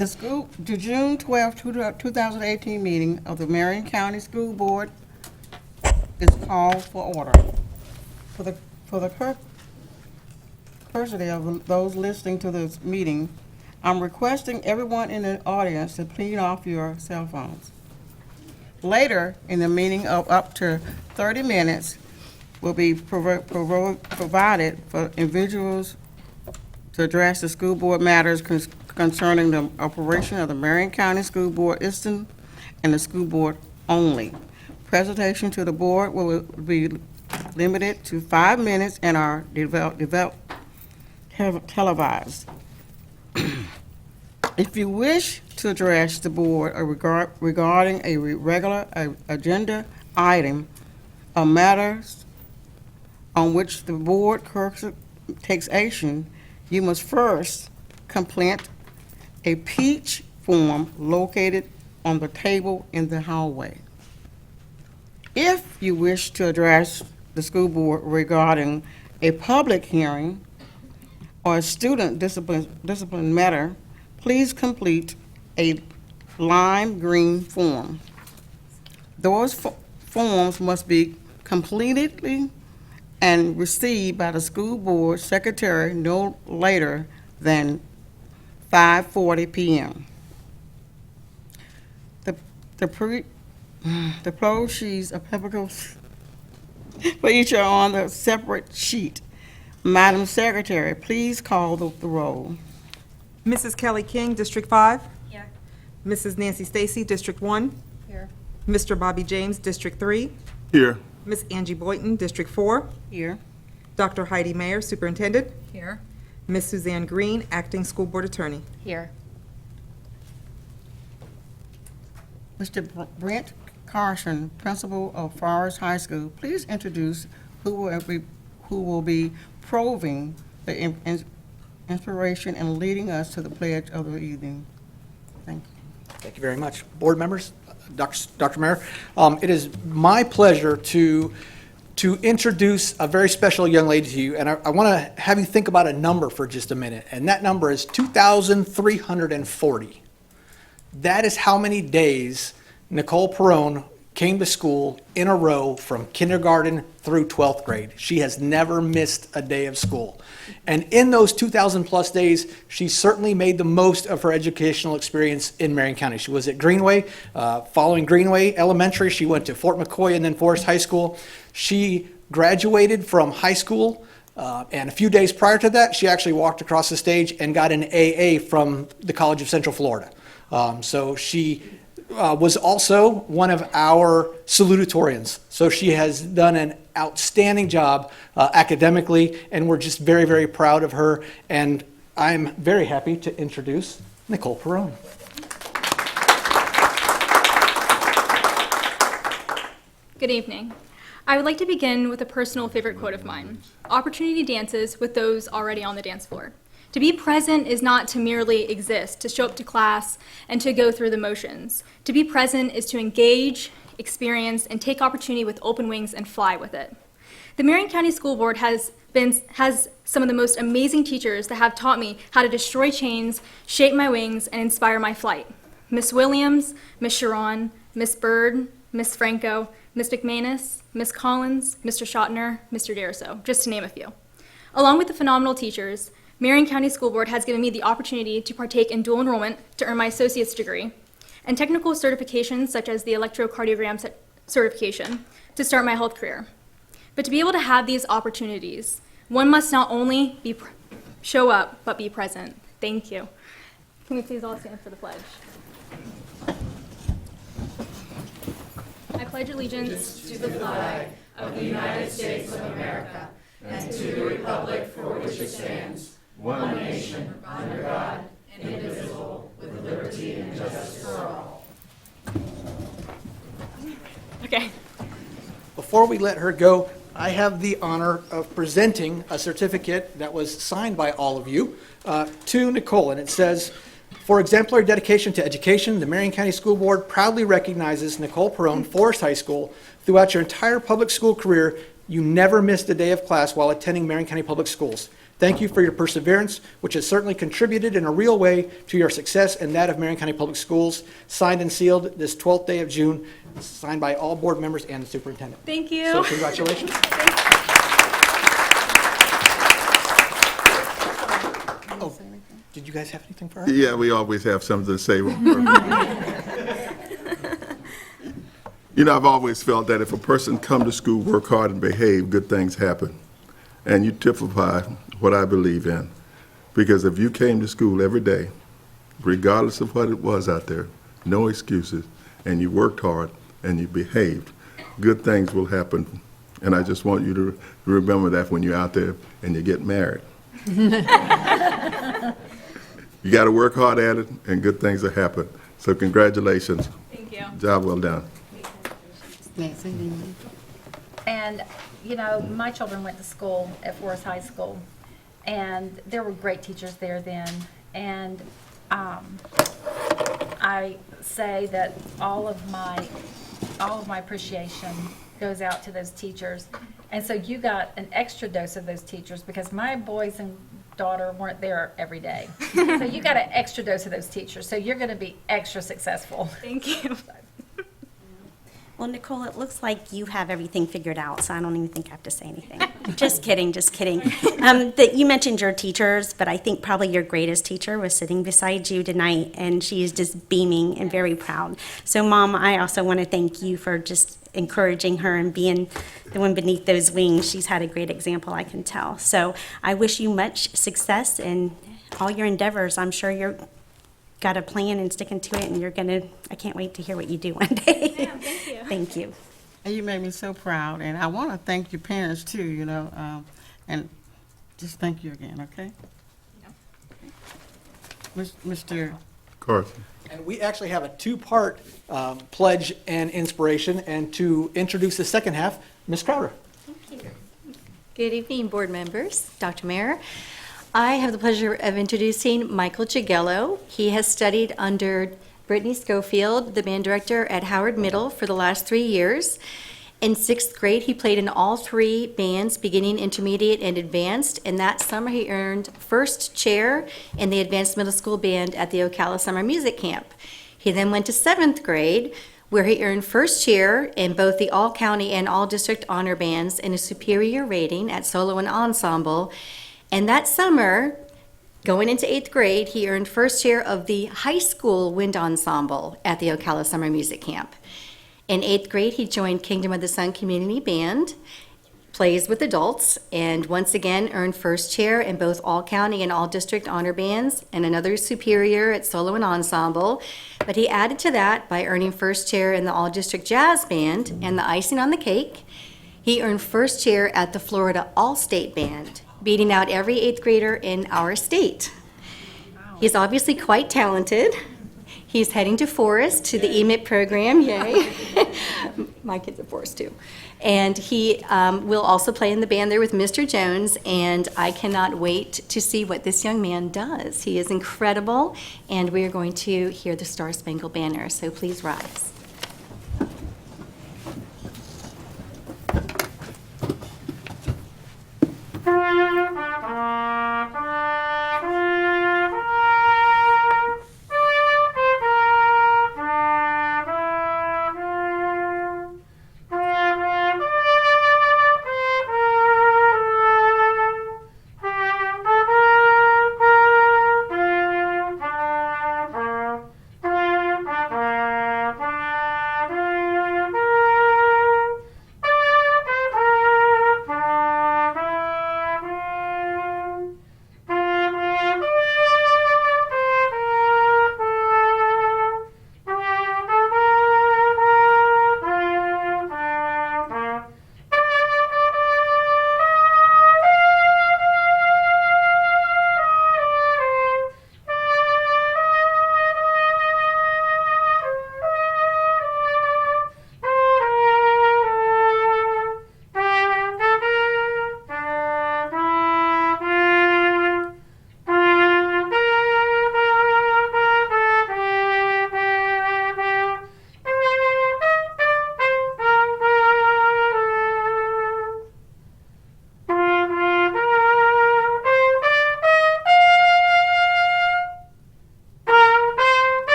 The June 12, 2018 meeting of the Marion County School Board is called for order. For the courtesy of those listening to this meeting, I'm requesting everyone in the audience to clean off your cell phones. Later in the meeting of up to 30 minutes will be provided for individuals to address the school board matters concerning the operation of the Marion County School Board system and the school board only. Presentation to the board will be limited to 5 minutes and are televised. If you wish to address the board or regarding a regular agenda item or matters on which the board takes action, you must first complete a peach form located on the table in the hallway. If you wish to address the school board regarding a public hearing or a student discipline matter, please complete a lime green form. Those forms must be completed and received by the school board secretary no later than 5:40 p.m. The pro sheets applicable for each are on the separate sheet. Madam Secretary, please call the roll. Mrs. Kelly King, District 5. Here. Mrs. Nancy Stacy, District 1. Here. Mr. Bobby James, District 3. Here. Miss Angie Boynton, District 4. Here. Dr. Heidi Mayer, Superintendent. Here. Miss Suzanne Green, Acting School Board Attorney. Here. Mr. Brent Carson, Principal of Forest High School, please introduce who will be proving the inspiration and leading us to the pledge of the evening. Thank you. Thank you very much. Board members, Dr. Mayor, it is my pleasure to introduce a very special young lady to you, and I want to have you think about a number for just a minute, and that number is 2,340. That is how many days Nicole Perone came to school in a row from kindergarten through 12th grade. She has never missed a day of school. And in those 2,000 plus days, she certainly made the most of her educational experience in Marion County. She was at Greenway. Following Greenway Elementary, she went to Fort McCoy and then Forest High School. She graduated from high school, and a few days prior to that, she actually walked across the stage and got an AA from the College of Central Florida. So she was also one of our salutatorians. So she has done an outstanding job academically, and we're just very, very proud of her. And I'm very happy to introduce Nicole Perone. Good evening. I would like to begin with a personal favorite quote of mine. Opportunity dances with those already on the dance floor. To be present is not to merely exist, to show up to class, and to go through the motions. To be present is to engage, experience, and take opportunity with open wings and fly with it. The Marion County School Board has some of the most amazing teachers that have taught me how to destroy chains, shape my wings, and inspire my flight. Miss Williams, Miss Sharon, Miss Bird, Miss Franco, Miss McManus, Miss Collins, Mr. Schottner, Mr. Deriso, just to name a few. Along with the phenomenal teachers, Marion County School Board has given me the opportunity to partake in dual enrollment to earn my associate's degree and technical certifications such as the electrocardiogram certification to start my health career. But to be able to have these opportunities, one must not only show up, but be present. Thank you. Can we please all stand for the pledge? I pledge allegiance to the flag of the United States of America and to the republic for which it stands, one nation, under God, indivisible, with liberty and justice for all. Okay. Before we let her go, I have the honor of presenting a certificate that was signed by all of you to Nicole, and it says, for exemplary dedication to education, the Marion County School Board proudly recognizes Nicole Perone, Forest High School. Throughout your entire public school career, you never missed a day of class while attending Marion County Public Schools. Thank you for your perseverance, which has certainly contributed in a real way to your success and that of Marion County Public Schools. Signed and sealed this 12th day of June, signed by all board members and the superintendent. Thank you. So congratulations. Oh, did you guys have anything for her? Yeah, we always have something to say. You know, I've always felt that if a person come to school, work hard, and behave, good things happen. And you typify what I believe in. Because if you came to school every day, regardless of what it was out there, no excuses, and you worked hard and you behaved, good things will happen. And I just want you to remember that when you're out there and you get married. You got to work hard at it, and good things will happen. So congratulations. Thank you. Job well done. And, you know, my children went to school at Forest High School, and there were great teachers there then. And I say that all of my appreciation goes out to those teachers. And so you got an extra dose of those teachers, because my boys and daughter weren't there every day. So you got an extra dose of those teachers. So you're going to be extra successful. Thank you. Well, Nicole, it looks like you have everything figured out, so I don't even think I have to say anything. Just kidding, just kidding. That you mentioned your teachers, but I think probably your greatest teacher was sitting beside you tonight, and she is just beaming and very proud. So, Mom, I also want to thank you for just encouraging her and being the one beneath those wings. She's had a great example, I can tell. So I wish you much success in all your endeavors. I'm sure you're got a plan and sticking to it, and you're gonna, I can't wait to hear what you do one day. Yeah, thank you. Thank you. And you made me so proud, and I want to thank your parents too, you know, and just thank you again, okay? Mr. Carson. And we actually have a two-part pledge and inspiration. And to introduce the second half, Ms. Crowder. Good evening, board members, Dr. Mayor. I have the pleasure of introducing Michael Jagello. He has studied under Brittany Schofield, the band director at Howard Middle, for the last 3 years. In 6th grade, he played in all 3 bands, beginning, intermediate, and advanced. And that summer, he earned first chair in the advanced middle school band at the Ocala Summer Music Camp. He then went to 7th grade, where he earned first chair in both the all-county and all-district honor bands and a superior rating at solo and ensemble. And that summer, going into 8th grade, he earned first chair of the high school wind ensemble at the Ocala Summer Music Camp. In 8th grade, he joined Kingdom of the Sun Community Band, plays with adults, and once again earned first chair in both all-county and all-district honor bands, and another superior at solo and ensemble. But he added to that by earning first chair in the all-district jazz band, and the icing on the cake, he earned first chair at the Florida All-State Band, beating out every 8th grader in our state. He's obviously quite talented. He's heading to Forest to the EMIT program, yay. My kids at Forest too. And he will also play in the band there with Mr. Jones, and I cannot wait to see what this young man does. He is incredible, and we are going to hear the Star-Spangled Banner, so please rise.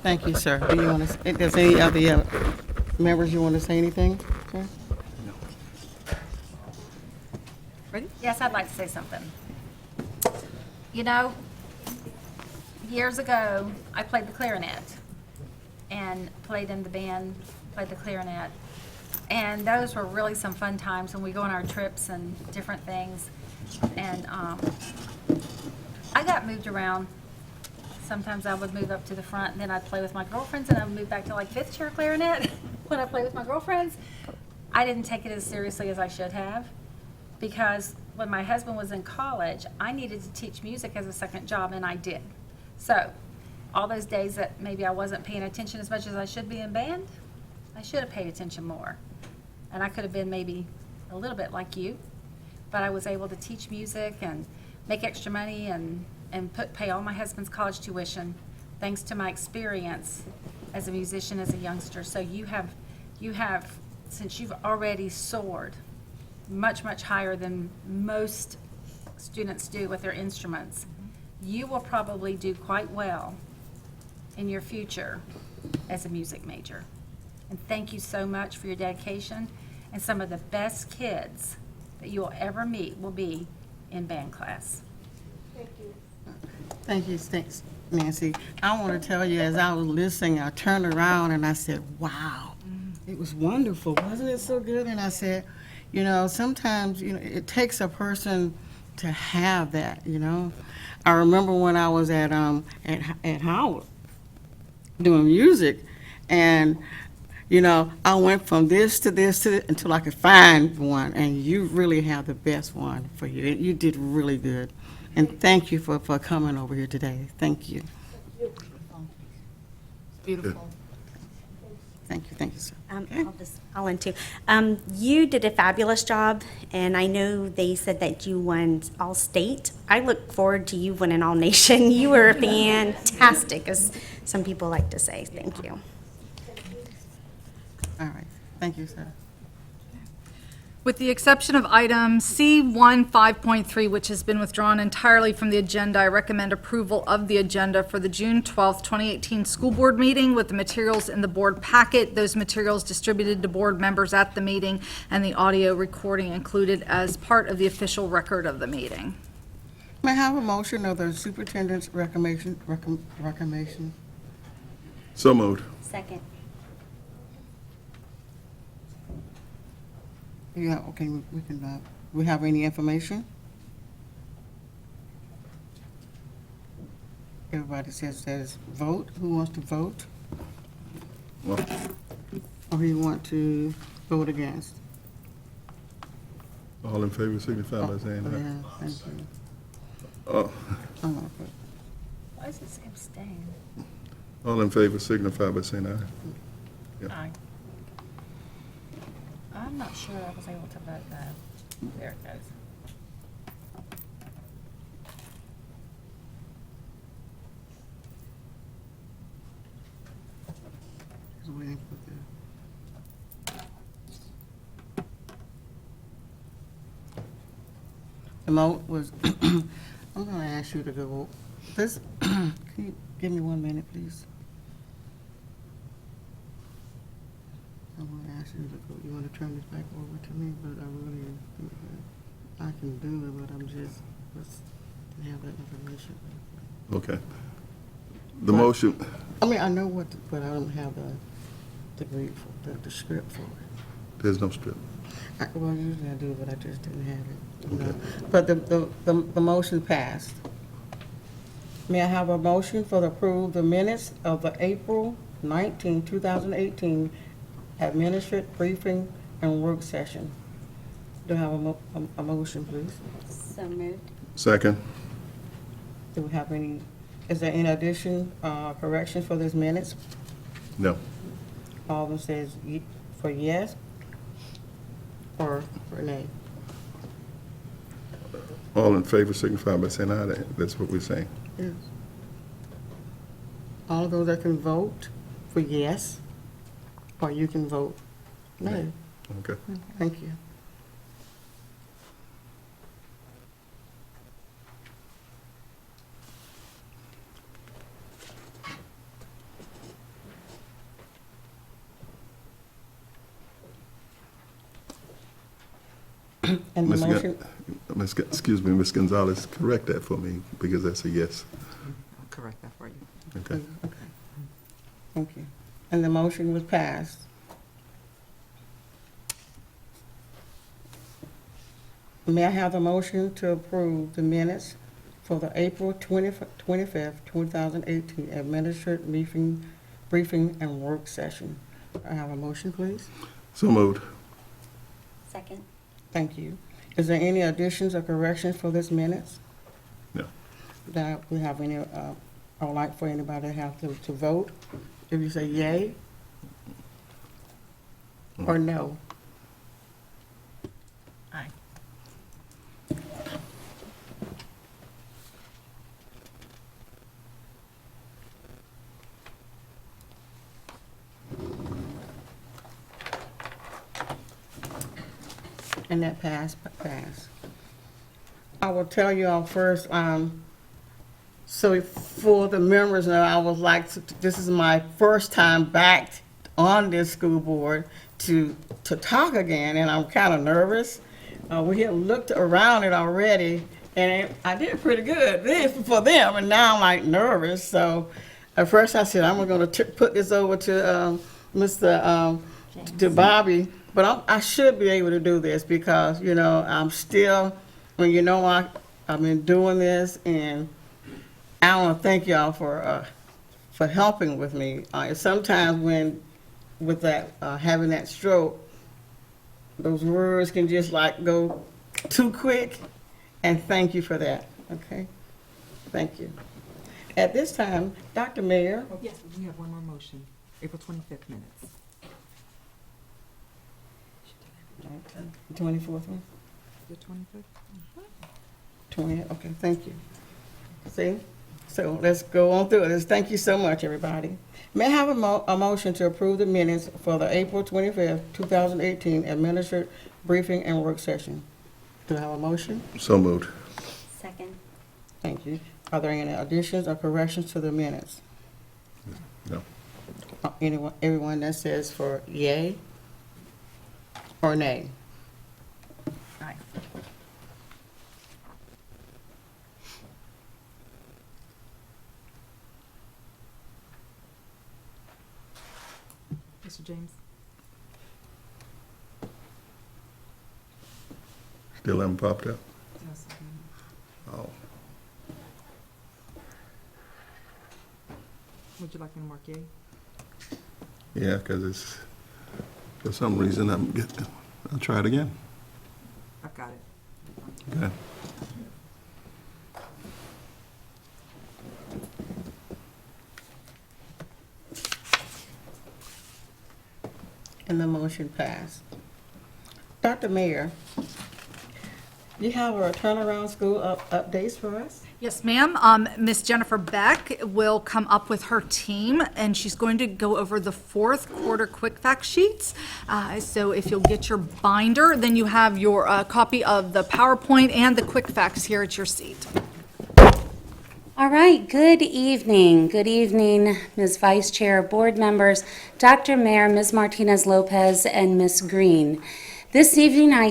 Thank you, sir. Do you want to, does any of the members you want to say anything, sir? Yes, I'd like to say something. You know, years ago, I played the clarinet and played in the band, played the clarinet. And those were really some fun times when we go on our trips and different things. And I got moved around. Sometimes I would move up to the front, and then I'd play with my girlfriends, and I would move back to like fifth chair clarinet when I play with my girlfriends. I didn't take it as seriously as I should have, because when my husband was in college, I needed to teach music as a second job, and I did. So all those days that maybe I wasn't paying attention as much as I should be in band, I should have paid attention more. And I could have been maybe a little bit like you, but I was able to teach music and make extra money and pay all my husband's college tuition thanks to my experience as a musician, as a youngster. So you have, since you've already soared much, much higher than most students do with their instruments, you will probably do quite well in your future as a music major. And thank you so much for your dedication. And some of the best kids that you will ever meet will be in band class. Thank you, thanks, Nancy. I want to tell you, as I was listening, I turned around and I said, wow, it was wonderful. Wasn't it so good? And I said, you know, sometimes, you know, it takes a person to have that, you know. I remember when I was at Howard doing music, and you know, I went from this to this to this until I could find one, and you really have the best one for you. You did really good. And thank you for coming over here today. Thank you. Beautiful. Thank you, sir. I'll end too. You did a fabulous job, and I know they said that you won all state. I look forward to you winning all nation. You were fantastic, as some people like to say. Thank you. All right. Thank you, sir. With the exception of item C1 5.3, which has been withdrawn entirely from the agenda, I recommend approval of the agenda for the June 12th, 2018 school board meeting with the materials in the board packet, those materials distributed to board members at the meeting, and the audio recording included as part of the official record of the meeting. May I have a motion of the superintendent's recommendation? So moved. Second. Yeah, okay, we can, we have any information? Everybody says vote. Who wants to vote? Well, Or who you want to vote against? all in favor signify by saying aye. Yeah, thank you. Oh, I'm gonna put- Why does it say abstain? all in favor signify by saying aye. Aye. I'm not sure I was able to vote though. There it goes. Just waiting for the vote was, I'm gonna ask you to go, this, can you give me 1 minute, please? I'm gonna ask you to go, you wanna turn this back over to me, but I really, I can do it, but I'm just, let's have that information. Okay. The motion, I mean, I know what, but I don't have the brief, the script for it. there's no strip. Well, usually I do, but I just didn't have it, you know. But the motion passed. May I have a motion for the approve the minutes of the April 19, 2018 Administered briefing and work session? Do I have a motion, please? So moved. Second. Do we have any, is there any addition, corrections for this minutes? No. All of them says for yes or for nay? All in favor signify by saying aye. That's what we're saying. Yes. All of those that can vote for yes, or you can vote nay. Okay. Thank you. And the Ms. motion, Excuse me, Ms. Gonzalez, correct that for me, because that's a yes. I'll correct that for you. Okay. thank you. And the motion was passed. May I have the motion to approve the minutes for the April 25th, 2018 Administered briefing and work session? I have a motion, please. So moved. Second. Thank you. Is there any additions or corrections for this minutes? No. That we have any, I would like for anybody to have to vote. If you say yay or no. Aye. And that pass. I will tell you all first, so for the members, I would like to, this is my first time back on this school board to talk again, and I'm kind of nervous. We have looked around it already, and I did pretty good for them, and now I'm like nervous. So at first I said, I'm going to put this over to to Bobby, but I should be able to do this because, you know, I'm still, when you know I've been doing this, and I want to thank y'all for helping with me. Sometimes with that having that stroke, those words can just like go too quick, and thank you for that. Okay, thank you. At this time, Dr. Mayor. Yes, we have one more motion. April 25th minutes. 24th one? The 25th? 20, okay, thank you. See? So let's go on through this. Thank you so much, everybody. May I have a motion to approve the minutes for the April 25th, 2018 Administered briefing and work session? Do I have a motion? So moved. Second. Thank you. Are there any additions or corrections to the minutes? No. Everyone that says for yay or nay? Aye. Mr. James? Still haven't popped up? Yes. Oh. Would you like me to mark yea? Yeah, because it's, for some reason, I'll try it again. I've got it. Okay. And the motion passed. Dr. Mayor, you have a turnaround school updates for us? Yes, ma'am. Miss Jennifer Beck will come up with her team, and she's going to go over the fourth quarter quick fact sheets. So if you'll get your binder, then you have your copy of the PowerPoint and the quick facts here at your seat. All right, good evening. Good evening, Ms. Vice Chair, board members, Dr. Mayor, Ms. Martinez-Lopez, and Ms. Green. This evening, I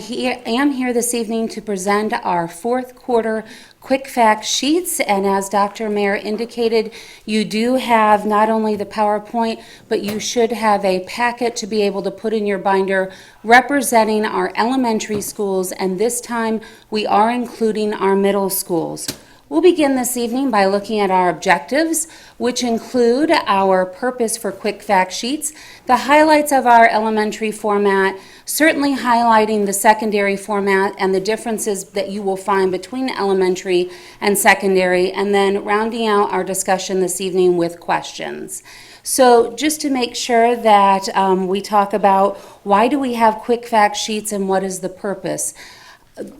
am here this evening to present our fourth quarter quick fact sheets, and as Dr. Mayor indicated, you do have not only the PowerPoint, but you should have a packet to be able to put in your binder representing our elementary schools, and this time we are including our middle schools. We'll begin this evening by looking at our objectives, which include our purpose for quick fact sheets, the highlights of our elementary format, certainly highlighting the secondary format and the differences that you will find between elementary and secondary, and then rounding out our discussion this evening with questions. So just to make sure that we talk about why do we have quick fact sheets and what is the purpose.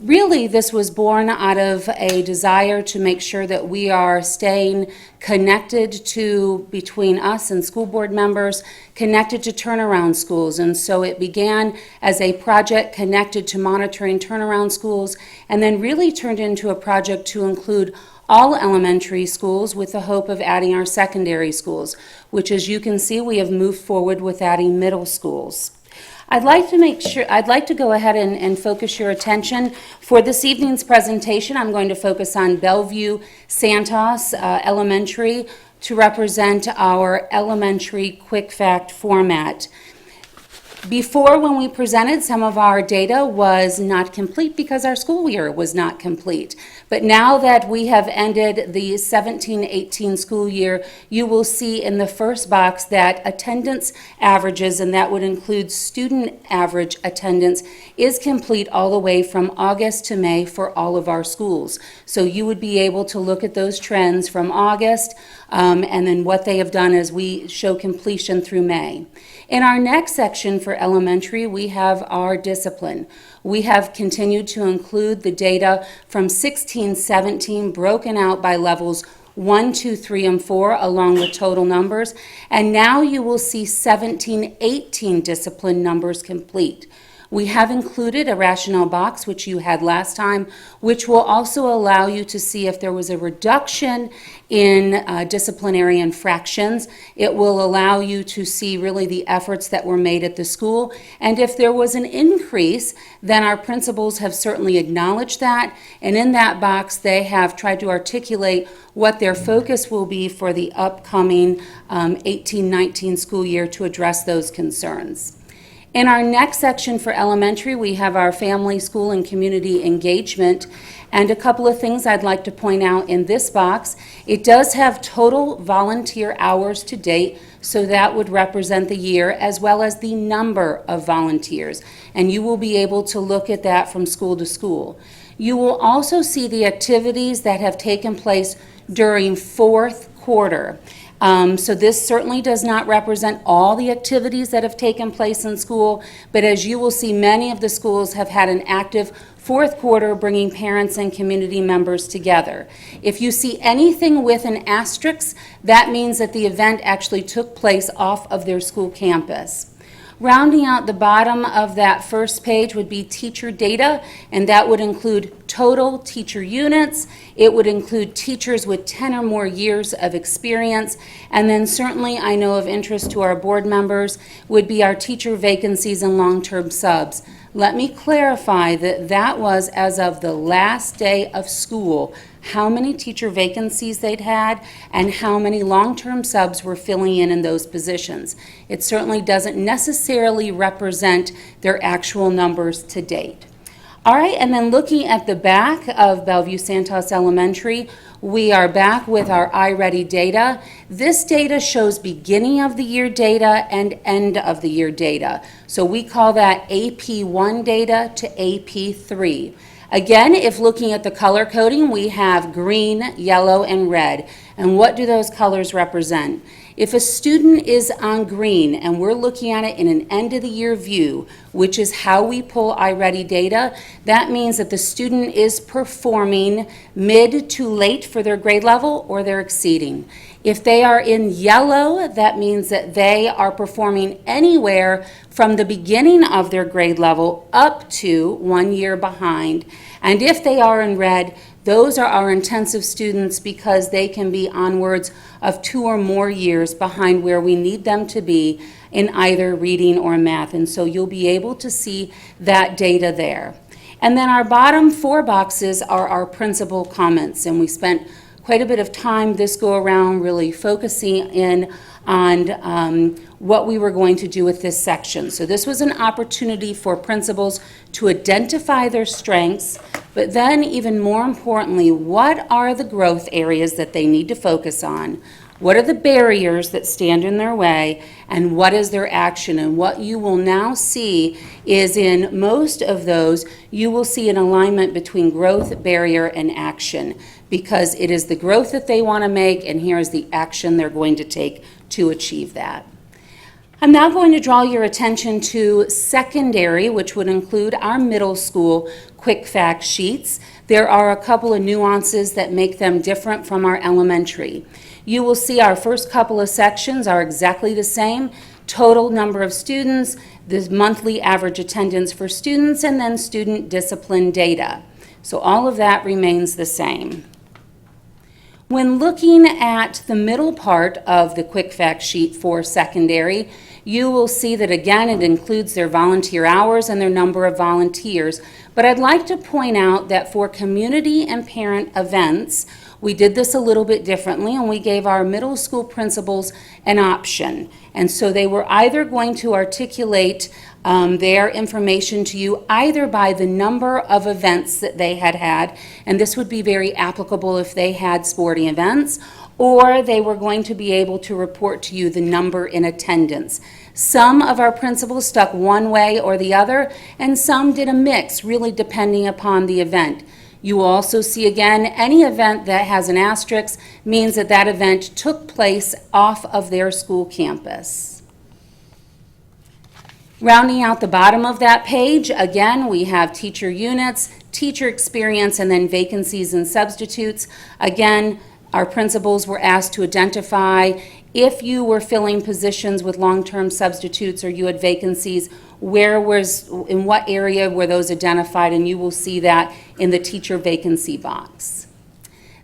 Really, this was born out of a desire to make sure that we are staying connected to, between us and school board members, connected to turnaround schools. And so it began as a project connected to monitoring turnaround schools, and then really turned into a project to include all elementary schools with the hope of adding our secondary schools, which, as you can see, we have moved forward with adding middle schools. I'd like to go ahead and focus your attention. For this evening's presentation, I'm going to focus on Bellevue Santos Elementary to represent our elementary quick fact format. Before, when we presented, some of our data was not complete because our school year was not complete. But now that we have ended the 17-18 school year, you will see in the first box that attendance averages, and that would include student average attendance, is complete all the way from August to May for all of our schools. So you would be able to look at those trends from August and then what they have done as we show completion through May. In our next section for elementary, we have our discipline. We have continued to include the data from 16-17 broken out by levels 1, 2, 3, and 4 along with total numbers. And now you will see 17-18 discipline numbers complete. We have included a rationale box, which you had last time, which will also allow you to see if there was a reduction in disciplinary infractions. It will allow you to see really the efforts that were made at the school. And if there was an increase, then our principals have certainly acknowledged that. And in that box, they have tried to articulate what their focus will be for the upcoming 18-19 school year to address those concerns. In our next section for elementary, we have our family, school, and community engagement. And a couple of things I'd like to point out in this box. It does have total volunteer hours to date, so that would represent the year, as well as the number of volunteers. And you will be able to look at that from school to school. You will also see the activities that have taken place during fourth quarter. So this certainly does not represent all the activities that have taken place in school, but as you will see, many of the schools have had an active fourth quarter bringing parents and community members together. If you see anything with an asterisk, that means that the event actually took place off of their school campus. Rounding out the bottom of that first page would be teacher data, and that would include total teacher units. It would include teachers with 10 or more years of experience, and then certainly I know of interest to our board members would be our teacher vacancies and long-term subs. Let me clarify that that was as of the last day of school, how many teacher vacancies they'd had and how many long-term subs were filling in those positions. It certainly doesn't necessarily represent their actual numbers to date. All right, and then looking at the back of Bellevue Santos Elementary, we are back with our iReady data. This data shows beginning of the year data and end of the year data. So we call that AP1 data to AP3. Again, if looking at the color coding, we have green, yellow, and red. And what do those colors represent? If a student is on green and we're looking at it in an end of the year view, which is how we pull iReady data, that means that the student is performing mid to late for their grade level or they're exceeding. If they are in yellow, that means that they are performing anywhere from the beginning of their grade level up to 1 year behind. And if they are in red, those are our intensive students because they can be onwards of 2 or more years behind where we need them to be in either reading or math. And so you'll be able to see that data there. And then our bottom 4 boxes are our principal comments. And we spent quite a bit of time this go around really focusing in on what we were going to do with this section. So this was an opportunity for principals to identify their strengths, but then even more importantly, what are the growth areas that they need to focus on? What are the barriers that stand in their way, and what is their action? And what you will now see is in most of those, you will see an alignment between growth, barrier, and action, because it is the growth that they want to make, and here is the action they're going to take to achieve that. I'm now going to draw your attention to secondary, which would include our middle school quick fact sheets. There are a couple of nuances that make them different from our elementary. You will see our first couple of sections are exactly the same. Total number of students, the monthly average attendance for students, and then student discipline data. So all of that remains the same. When looking at the middle part of the quick fact sheet for secondary, you will see that again, it includes their volunteer hours and their number of volunteers. But I'd like to point out that for community and parent events, we did this a little bit differently, and we gave our middle school principals an option. And so they were either going to articulate their information to you either by the number of events that they had had, and this would be very applicable if they had sporting events, or they were going to be able to report to you the number in attendance. Some of our principals stuck one way or the other, and some did a mix, really depending upon the event. You will also see again, any event that has an asterisk means that that event took place off of their school campus. Rounding out the bottom of that page, again, we have teacher units, teacher experience, and then vacancies and substitutes. Again, our principals were asked to identify if you were filling positions with long-term substitutes or you had vacancies, in what area were those identified, and you will see that in the teacher vacancy box.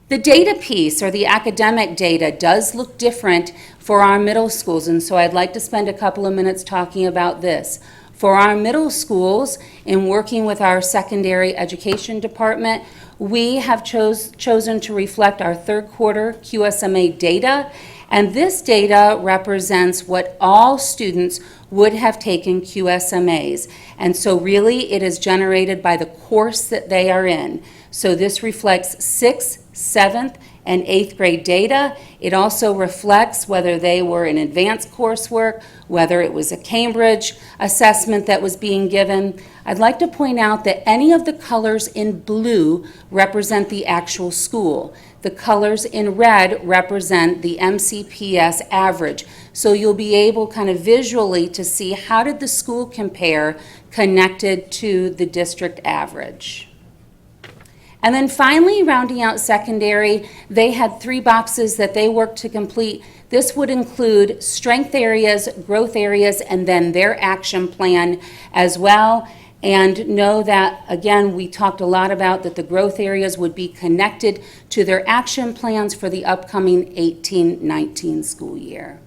The data piece, or the academic data, does look different for our middle schools, and so I'd like to spend a couple of minutes talking about this. For our middle schools, in working with our secondary education department, we have chosen to reflect our third quarter QSMA data, and this data represents what all students would have taken QSMAs. And so really it is generated by the course that they are in. So this reflects 6th, 7th, and 8th grade data. It also reflects whether they were in advanced coursework, whether it was a Cambridge assessment that was being given. I'd like to point out that any of the colors in blue represent the actual school. The colors in red represent the MCPS average. So you'll be able kind of visually to see how did the school compare connected to the district average. And then finally, rounding out secondary, they had 3 boxes that they worked to complete. This would include strength areas, growth areas, and then their action plan as well. And know that, again, we talked a lot about that the growth areas would be connected to their action plans for the upcoming 18-19 school year.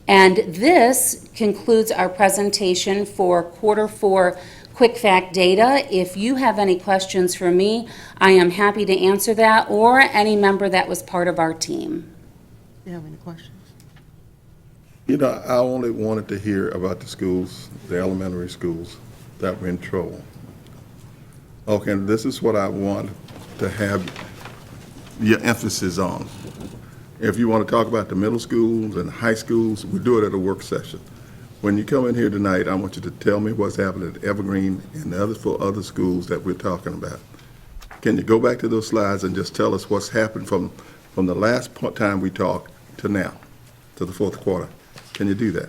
And this concludes our presentation for quarter 4 Quick Fact data. If you have any questions for me, I am happy to answer that, or any member that was part of our team. Do you have any questions? You know, I only wanted to hear about the schools, the elementary schools that were in trouble. Okay, and this is what I want to have your emphasis on. If you want to talk about the middle schools and high schools, we do it at a work session. When you come in here tonight, I want you to tell me what's happening at Evergreen and the other schools that we're talking about. Can you go back to those slides and just tell us what's happened from the last time we talked to now, to the 4th quarter? Can you do that?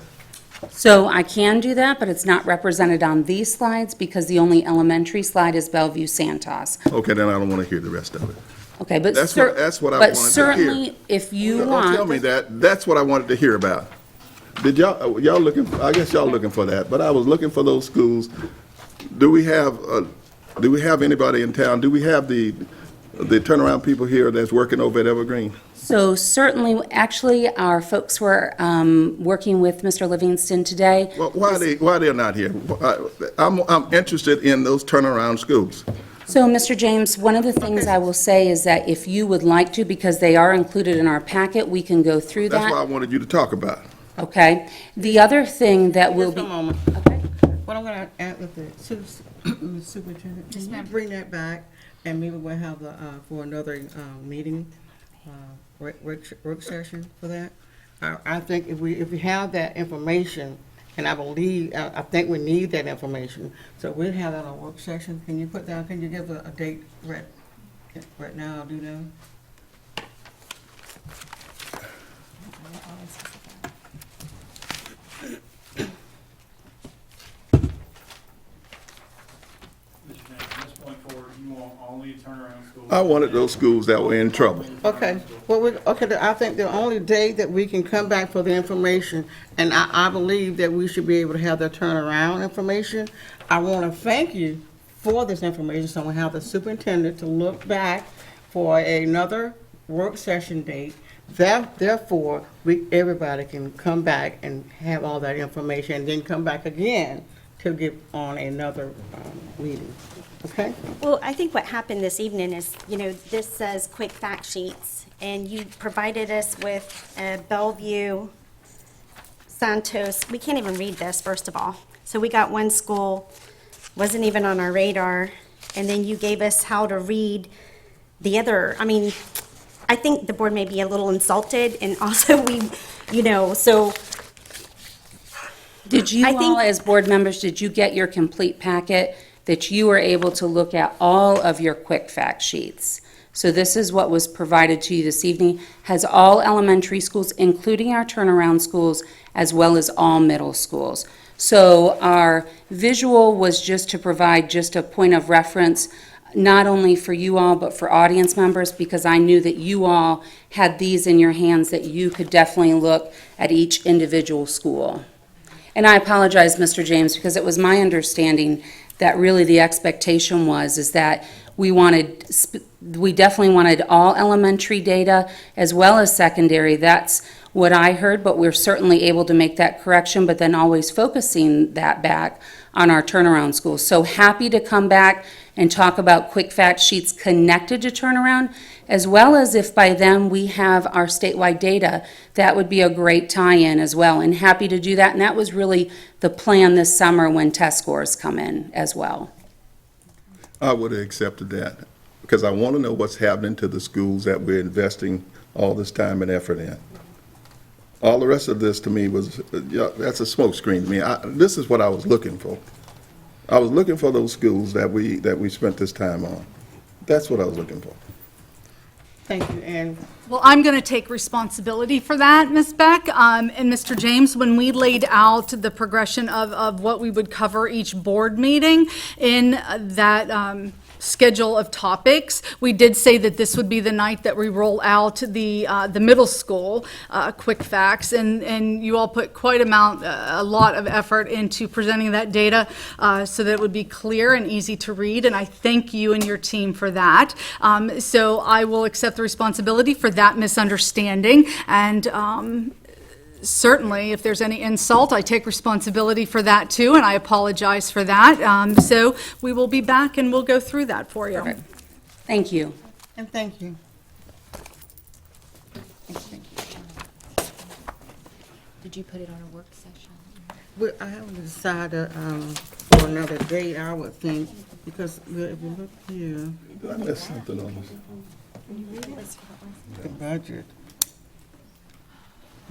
So I can do that, but it's not represented on these slides because the only elementary slide is Bellevue Santos. Okay, then I don't want to hear the rest of it. Okay, but That's what I wanted to hear. certainly, if you Don't want. tell me that. That's what I wanted to hear about. Did y'all looking? I guess y'all looking for that. But I was looking for those schools. Do we have anybody in town? Do we have the turnaround people here that's working over at Evergreen? So certainly, actually, our folks were working with Mr. Livingston today. Well, why they're not here? I'm interested in those turnaround schools. So, Mr. James, one of the things I will say is that if you would like to, because they are included in our packet, we can go through that. That's what I wanted you to talk about. Okay. The other thing that will Just be. a moment. Okay. What I'm going to add with the superintendent, can you bring that back, and maybe we'll have for another meeting, work session for that? I think if we have that information, and I think we need that information, so we'll have that on work session. Can you put down, can you give a date right now, do you know? I wanted those schools that were in trouble. Okay, well, I think the only day that we can come back for the information, and I believe that we should be able to have the turnaround information. I want to thank you for this information, so I'm going to have the superintendent to look back for another work session date Therefore, everybody can come back and have all that information, and then come back again to get on another meeting. Okay? Well, I think what happened this evening is, this says quick fact sheets, and you provided us with Bellevue, Santos. We can't even read this, first of all. So we got one school, wasn't even on our radar, and then you gave us how to read the other. I mean, I think the board may be a little insulted, and also so. Did you I think- all, as board members, did you get your complete packet that you were able to look at all of your quick fact sheets? So this is what was provided to you this evening, has all elementary schools, including our turnaround schools, as well as all middle schools. So our visual was just to provide just a point of reference, not only for you all, but for audience members, because I knew that you all had these in your hands, that you could definitely look at each individual school. And I apologize, Mr. James, because it was my understanding that really the expectation is that we definitely wanted all elementary data as well as secondary. That's what I heard, but we're certainly able to make that correction, but then always focusing that back on our turnaround schools. So happy to come back and talk about quick fact sheets connected to turnaround, as well as if by then we have our statewide data, that would be a great tie-in as well, and happy to do that. And that was really the plan this summer when test scores come in as well. I would have accepted that, because I want to know what's happening to the schools that we're investing all this time and effort in. All the rest of this to me was, that's a smokescreen to me. This is what I was looking for. I was looking for those schools that we spent this time on. That's what I was looking for. Thank you, and Well, I'm going to take responsibility for that, Ms. Beck. And Mr. James, when we laid out the progression of what we would cover each board meeting in that schedule of topics, we did say that this would be the night that we roll out the middle school quick facts, and you all put quite a lot of effort into presenting that data so that it would be clear and easy to read, and I thank you and your team for that. So I will accept the responsibility for that misunderstanding, and certainly, if there's any insult, I take responsibility for that too, and I apologize for that. So we will be back and we'll go through that for you. Perfect. Thank you. and thank you. Did you put it on a work session? But I haven't decided for another date, I would think, because if you look here, Did I miss something on this? the budget,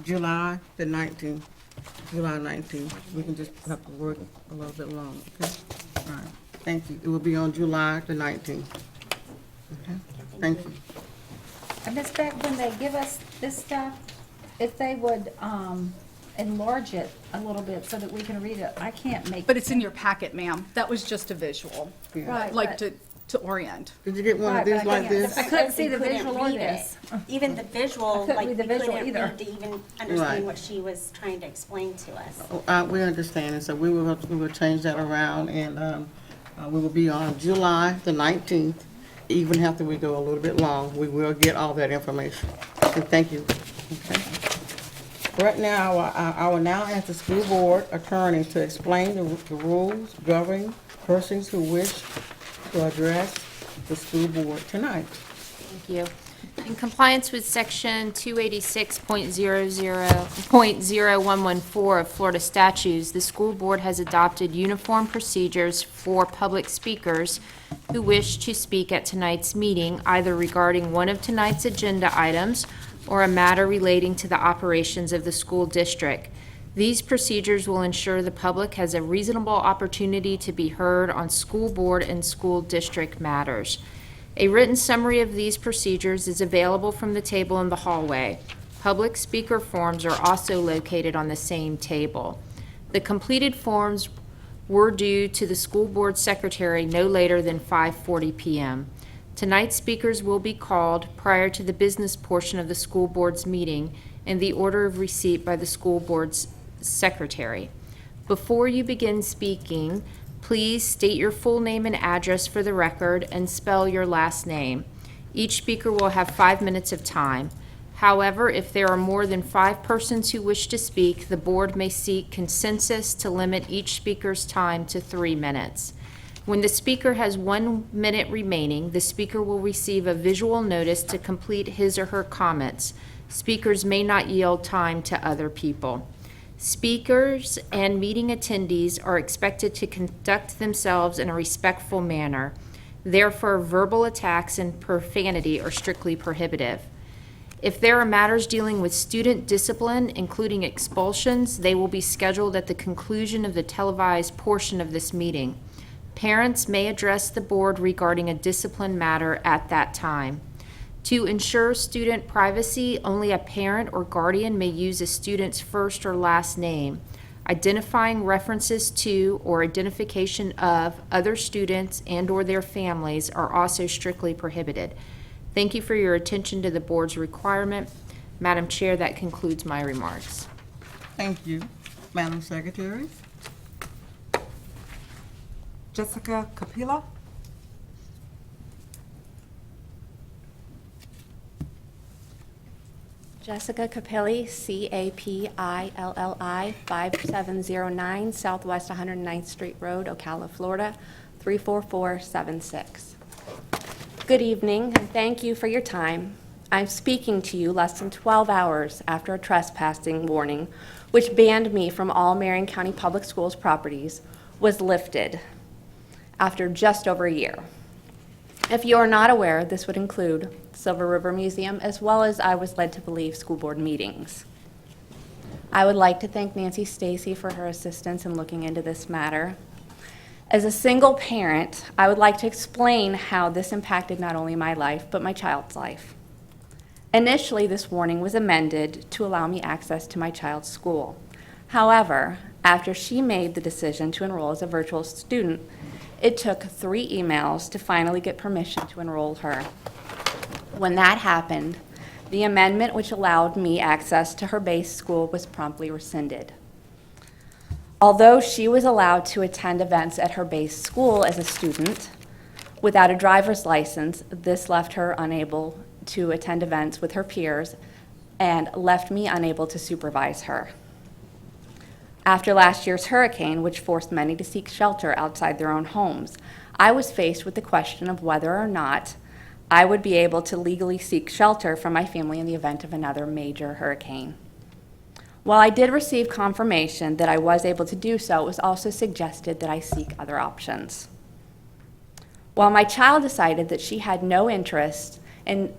July the 19th, July 19th. We can just have to work a little bit longer, okay? All right, thank you. It will be on July the 19th. Okay, thank you. And Ms. Beck, when they give us this stuff, if they would enlarge it a little bit so that we can read it, I can't make. But it's in your packet, ma'am. That was just a visual, Right, like but- to orient. Did you get one of Right, these but I like can't- this? I couldn't see the Couldn't visual or read it. this. Even the visual, couldn't like, we read the visual couldn't either. read to even Right. understand what she was trying to explain to us. We understand, and so we will change that around, and we will be on July the 19th. Even after we go a little bit long, we will get all that information. And thank you. Okay. Right now, I will now ask the school board attorney to explain the rules governing persons who wish to address the school board tonight. Thank you. In compliance with Section 286.00.0114 of Florida statutes, the school board has adopted uniform procedures for public speakers who wish to speak at tonight's meeting, either regarding one of tonight's agenda items or a matter relating to the operations of the school district. These procedures will ensure the public has a reasonable opportunity to be heard on school board and school district matters. A written summary of these procedures is available from the table in the hallway. Public speaker forms are also located on the same table. The completed forms were due to the school board secretary no later than 5:40 p.m. Tonight's speakers will be called prior to the business portion of the school board's meeting in the order of receipt by the school board's secretary. Before you begin speaking, please state your full name and address for the record and spell your last name. Each speaker will have 5 minutes of time. However, if there are more than 5 persons who wish to speak, the board may seek consensus to limit each speaker's time to 3 minutes. When the speaker has 1 minute remaining, the speaker will receive a visual notice to complete his or her comments. Speakers may not yield time to other people. Speakers and meeting attendees are expected to conduct themselves in a respectful manner. Therefore, verbal attacks and profanity are strictly prohibited. If there are matters dealing with student discipline, including expulsions, they will be scheduled at the conclusion of the televised portion of this meeting. Parents may address the board regarding a discipline matter at that time. To ensure student privacy, only a parent or guardian may use a student's first or last name. Identifying references to or identification of other students and/or their families are also strictly prohibited. Thank you for your attention to the board's requirement. Madam Chair, that concludes my remarks. Thank you. Madam Secretary? Jessica Capilla? Jessica Capilli, C-A-P-I-L-L-I, 5709 Southwest 109th Street Road, Ocala, Florida, 34476. Good evening, and thank you for your time. I'm speaking to you less than 12 hours after a trespassing warning, which banned me from all Marion County Public Schools properties, was lifted after just over a year. If you are not aware, this would include Silver River Museum, as well as, I was led to believe, school board meetings. I would like to thank Nancy Stacy for her assistance in looking into this matter. As a single parent, I would like to explain how this impacted not only my life, but my child's life. Initially, this warning was amended to allow me access to my child's school. However, after she made the decision to enroll as a virtual student, it took 3 emails to finally get permission to enroll her. When that happened, the amendment which allowed me access to her base school was promptly rescinded. Although she was allowed to attend events at her base school as a student, without a driver's license, this left her unable to attend events with her peers and left me unable to supervise her. After last year's hurricane, which forced many to seek shelter outside their own homes, I was faced with the question of whether or not I would be able to legally seek shelter from my family in the event of another major hurricane. While I did receive confirmation that I was able to do so, it was also suggested that I seek other options. While my child decided that she had no interest in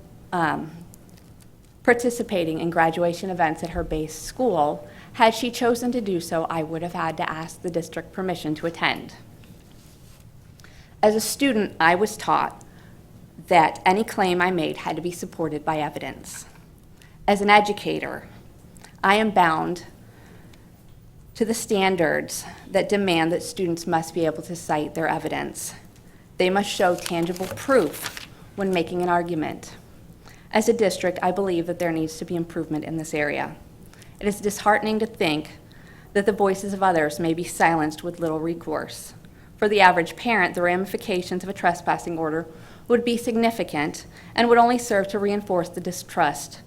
participating in graduation events at her base school, had she chosen to do so, I would have had to ask the district permission to attend. As a student, I was taught that any claim I made had to be supported by evidence. As an educator, I am bound to the standards that demand that students must be able to cite their evidence. They must show tangible proof when making an argument. As a district, I believe that there needs to be improvement in this area. It is disheartening to think that the voices of others may be silenced with little recourse. For the average parent, the ramifications of a trespassing order would be significant and would only serve to reinforce the distrust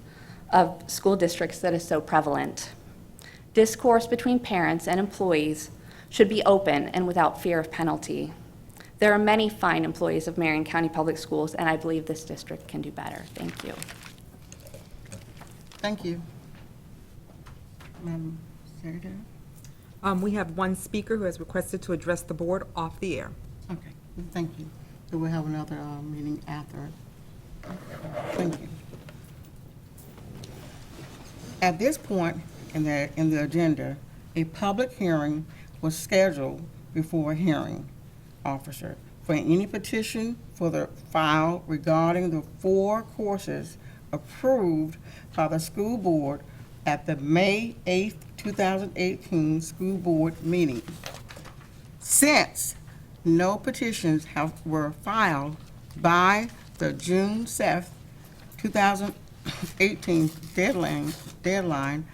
of school districts that is so prevalent. Discourse between parents and employees should be open and without fear of penalty. There are many fine employees of Marion County Public Schools, and I believe this district can do better. Thank you. Thank you. Madam Secretary? We have one speaker who has requested to address the board off the air. Okay, thank you. So we'll have another meeting after. Thank you. At this point in the agenda, a public hearing was scheduled before a hearing officer for any petition for the file regarding the 4 courses approved by the school board at the May 8th, 2018 school board meeting. Since no petitions were filed by the June 7th, 2018 deadline,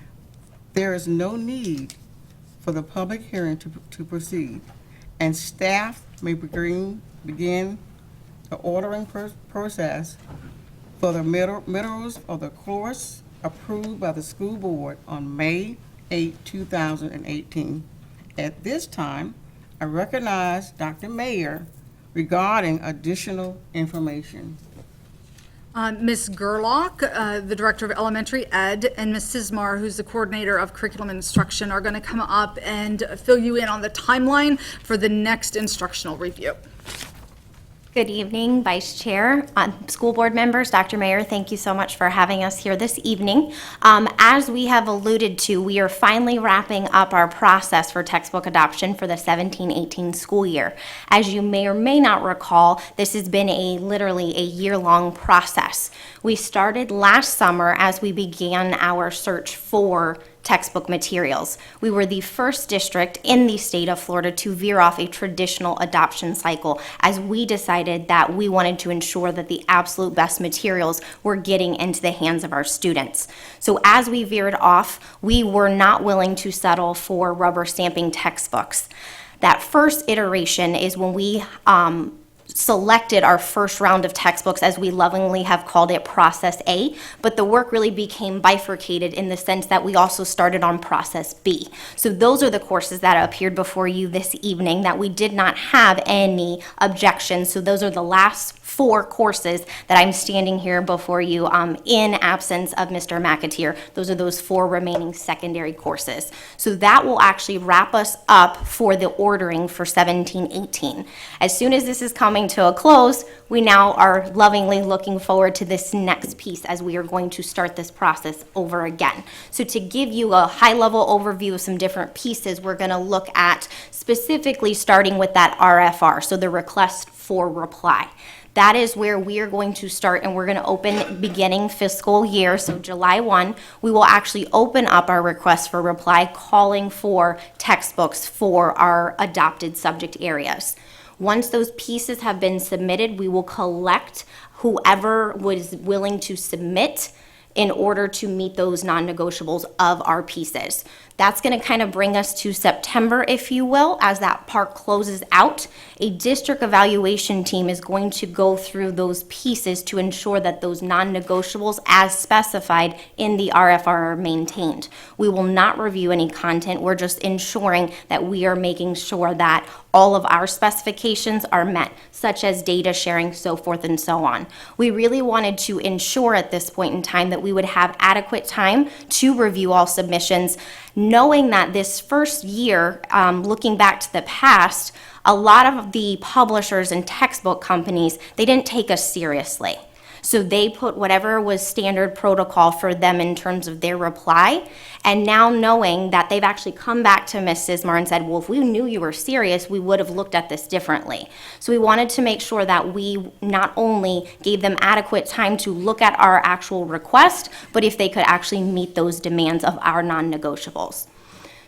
there is no need for the public hearing to proceed, and staff may begin the ordering process for the middles of the course approved by the school board on May 8, 2018. At this time, I recognize Dr. Mayer regarding additional information. Ms. Gerlach, the Director of Elementary Ed, and Ms. Sismar, who's the Coordinator of Curriculum and Instruction, are going to come up and fill you in on the timeline for the next instructional review. Good evening, Vice Chair, school board members, Dr. Mayer, thank you so much for having us here this evening. As we have alluded to, we are finally wrapping up our process for textbook adoption for the 17-18 school year. As you may or may not recall, this has been literally a year-long process. We started last summer as we began our search for textbook materials. We were the first district in the state of Florida to veer off a traditional adoption cycle, as we decided that we wanted to ensure that the absolute best materials were getting into the hands of our students. So as we veered off, we were not willing to settle for rubber stamping textbooks. That first iteration is when we selected our first round of textbooks, as we lovingly have called it, Process A, but the work really became bifurcated in the sense that we also started on Process B. So those are the courses that appeared before you this evening that we did not have any objections. So those are the last 4 courses that I'm standing here before you in absence of Mr. McAteer. Those are those 4 remaining secondary courses. So that will actually wrap us up for the ordering for 17-18. As soon as this is coming to a close, we now are lovingly looking forward to this next piece as we are going to start this process over again. So to give you a high-level overview of some different pieces, we're going to look at specifically starting with that RFR, so the request for reply. That is where we are going to start, and we're going to open beginning fiscal year, so July 1, we will actually open up our request for reply calling for textbooks for our adopted subject areas. Once those pieces have been submitted, we will collect whoever was willing to submit in order to meet those non-negotiables of our pieces. That's going to kind of bring us to September, if you will, as that part closes out. A district evaluation team is going to go through those pieces to ensure that those non-negotiables as specified in the RFR are maintained. We will not review any content. We're just ensuring that we are making sure that all of our specifications are met, such as data sharing, so forth and so on. We really wanted to ensure at this point in time that we would have adequate time to review all submissions, knowing that this first year, looking back to the past, a lot of the publishers and textbook companies, they didn't take us seriously. So they put whatever was standard protocol for them in terms of their reply. And now knowing that they've actually come back to Ms. Sismar and said, well, if we knew you were serious, we would have looked at this differently. So we wanted to make sure that we not only gave them adequate time to look at our actual request, but if they could actually meet those demands of our non-negotiables.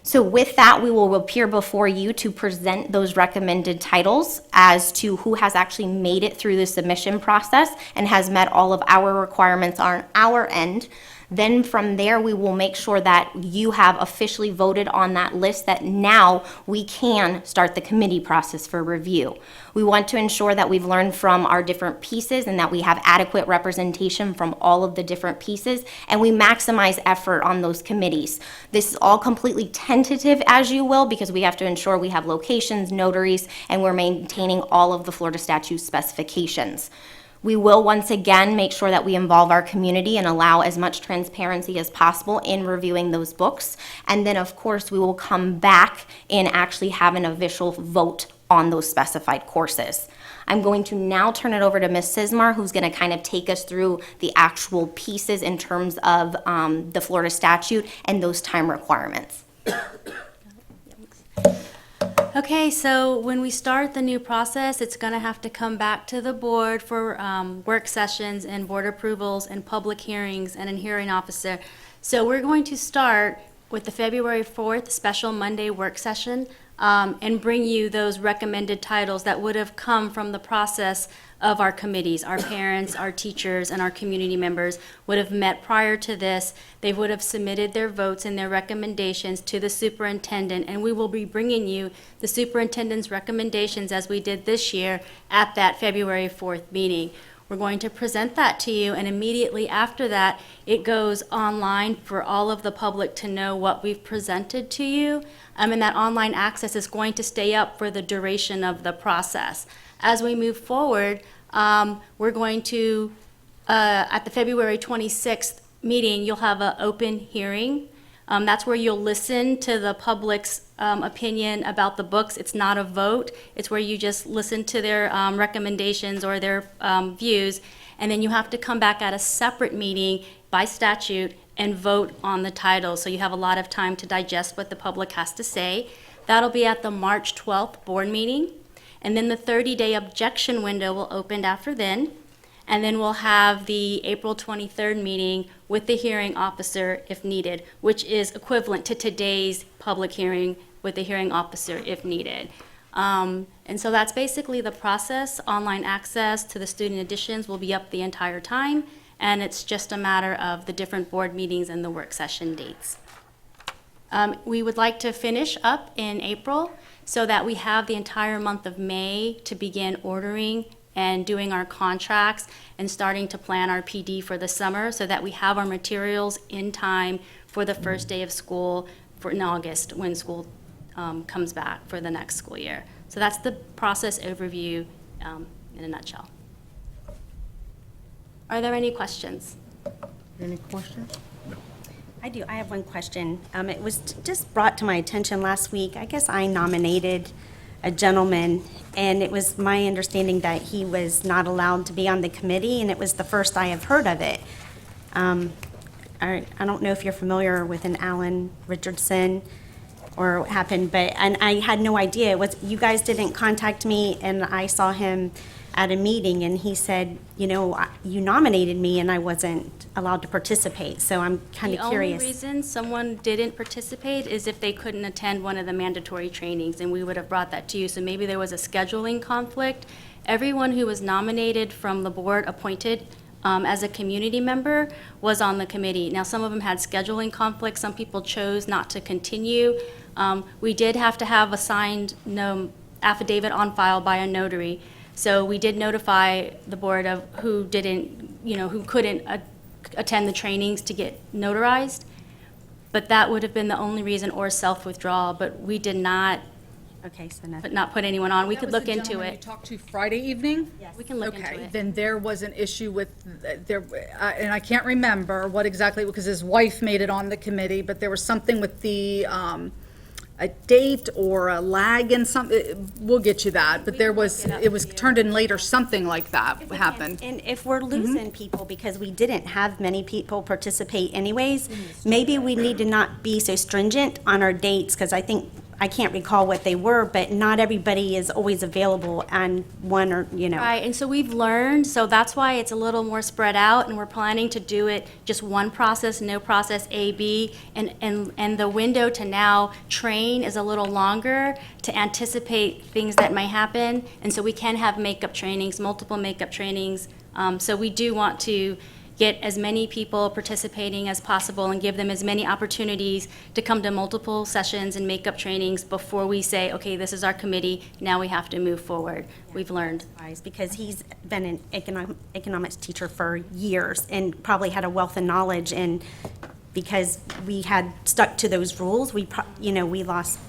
So with that, we will appear before you to present those recommended titles as to who has actually made it through the submission process and has met all of our requirements on our end. Then from there, we will make sure that you have officially voted on that list, that now we can start the committee process for review. We want to ensure that we've learned from our different pieces and that we have adequate representation from all of the different pieces, and we maximize effort on those committees. This is all completely tentative, as you will, because we have to ensure we have locations, notaries, and we're maintaining all of the Florida statute specifications. We will once again make sure that we involve our community and allow as much transparency as possible in reviewing those books. And then, of course, we will come back and actually have an official vote on those specified courses. I'm going to now turn it over to Ms. Sismar, who's going to kind of take us through the actual pieces in terms of the Florida statute and those time requirements. Okay, so when we start the new process, it's going to have to come back to the board for work sessions and board approvals and public hearings and a hearing officer. So we're going to start with the February 4th special Monday work session and bring you those recommended titles that would have come from the process of our committees. Our parents, our teachers, and our community members would have met prior to this. They would have submitted their votes and their recommendations to the superintendent, and we will be bringing you the superintendent's recommendations as we did this year at that February 4th meeting. We're going to present that to you, and immediately after that, it goes online for all of the public to know what we've presented to you. And that online access is going to stay up for the duration of the process. As we move forward, we're going to, at the February 26th meeting, you'll have an open hearing. That's where you'll listen to the public's opinion about the books. It's not a vote. It's where you just listen to their recommendations or their views, and then you have to come back at a separate meeting by statute and vote on the title. So you have a lot of time to digest what the public has to say. That'll be at the March 12th board meeting, and then the 30-day objection window will open after then. And then we'll have the April 23rd meeting with the hearing officer if needed, which is equivalent to today's public hearing with the hearing officer if needed. And so that's basically the process. Online access to the student editions will be up the entire time, and it's just a matter of the different board meetings and the work session dates. We would like to finish up in April so that we have the entire month of May to begin ordering and doing our contracts and starting to plan our PD for the summer so that we have our materials in time for the first day of school in August when school comes back for the next school year. So that's the process overview in a nutshell. Are there any questions? Any questions? I do. I have one question. It was just brought to my attention last week. I guess I nominated a gentleman, and it was my understanding that he was not allowed to be on the committee, and it was the first I have heard of it. I don't know if you're familiar with an Alan Richardson or what happened, and I had no idea. It was, you guys didn't contact me, and I saw him at a meeting, and he said, you nominated me, and I wasn't allowed to participate, so I'm kind of curious. The only reason someone didn't participate is if they couldn't attend one of the mandatory trainings, and we would have brought that to you. So maybe there was a scheduling conflict. Everyone who was nominated from the board appointed as a community member was on the committee. Now, some of them had scheduling conflicts. Some people chose not to continue. We did have to have a signed affidavit on file by a notary. So we did notify the board of who couldn't attend the trainings to get notarized. But that would have been the only reason, or self-withdrawal, but we did not, Okay, so nothing. not put anyone on. We That could was look the into gentleman you it. talked to Friday evening? We can look into Okay, it. then there was an issue with, and I can't remember what exactly, because his wife made it on the committee, but there was something with the, a date or a lag in some, we'll get you that, but there was, it was turned in late or something like that happened. And if we're losing people because we didn't have many people participate anyways, maybe we need to not be so stringent on our dates, because I can't recall what they were, but not everybody is always available on one or. Right, and so we've learned, so that's why it's a little more spread out, and we're planning to do it just one process, no process A, B, and the window to now train is a little longer to anticipate things that might happen, and so we can have makeup trainings, multiple makeup trainings. So we do want to get as many people participating as possible and give them as many opportunities to come to multiple sessions and makeup trainings before we say, okay, this is our committee, now we have to move forward. We've learned. Because he's been an economics teacher for years and probably had a wealth of knowledge, and because we had stuck to those rules, we probably lost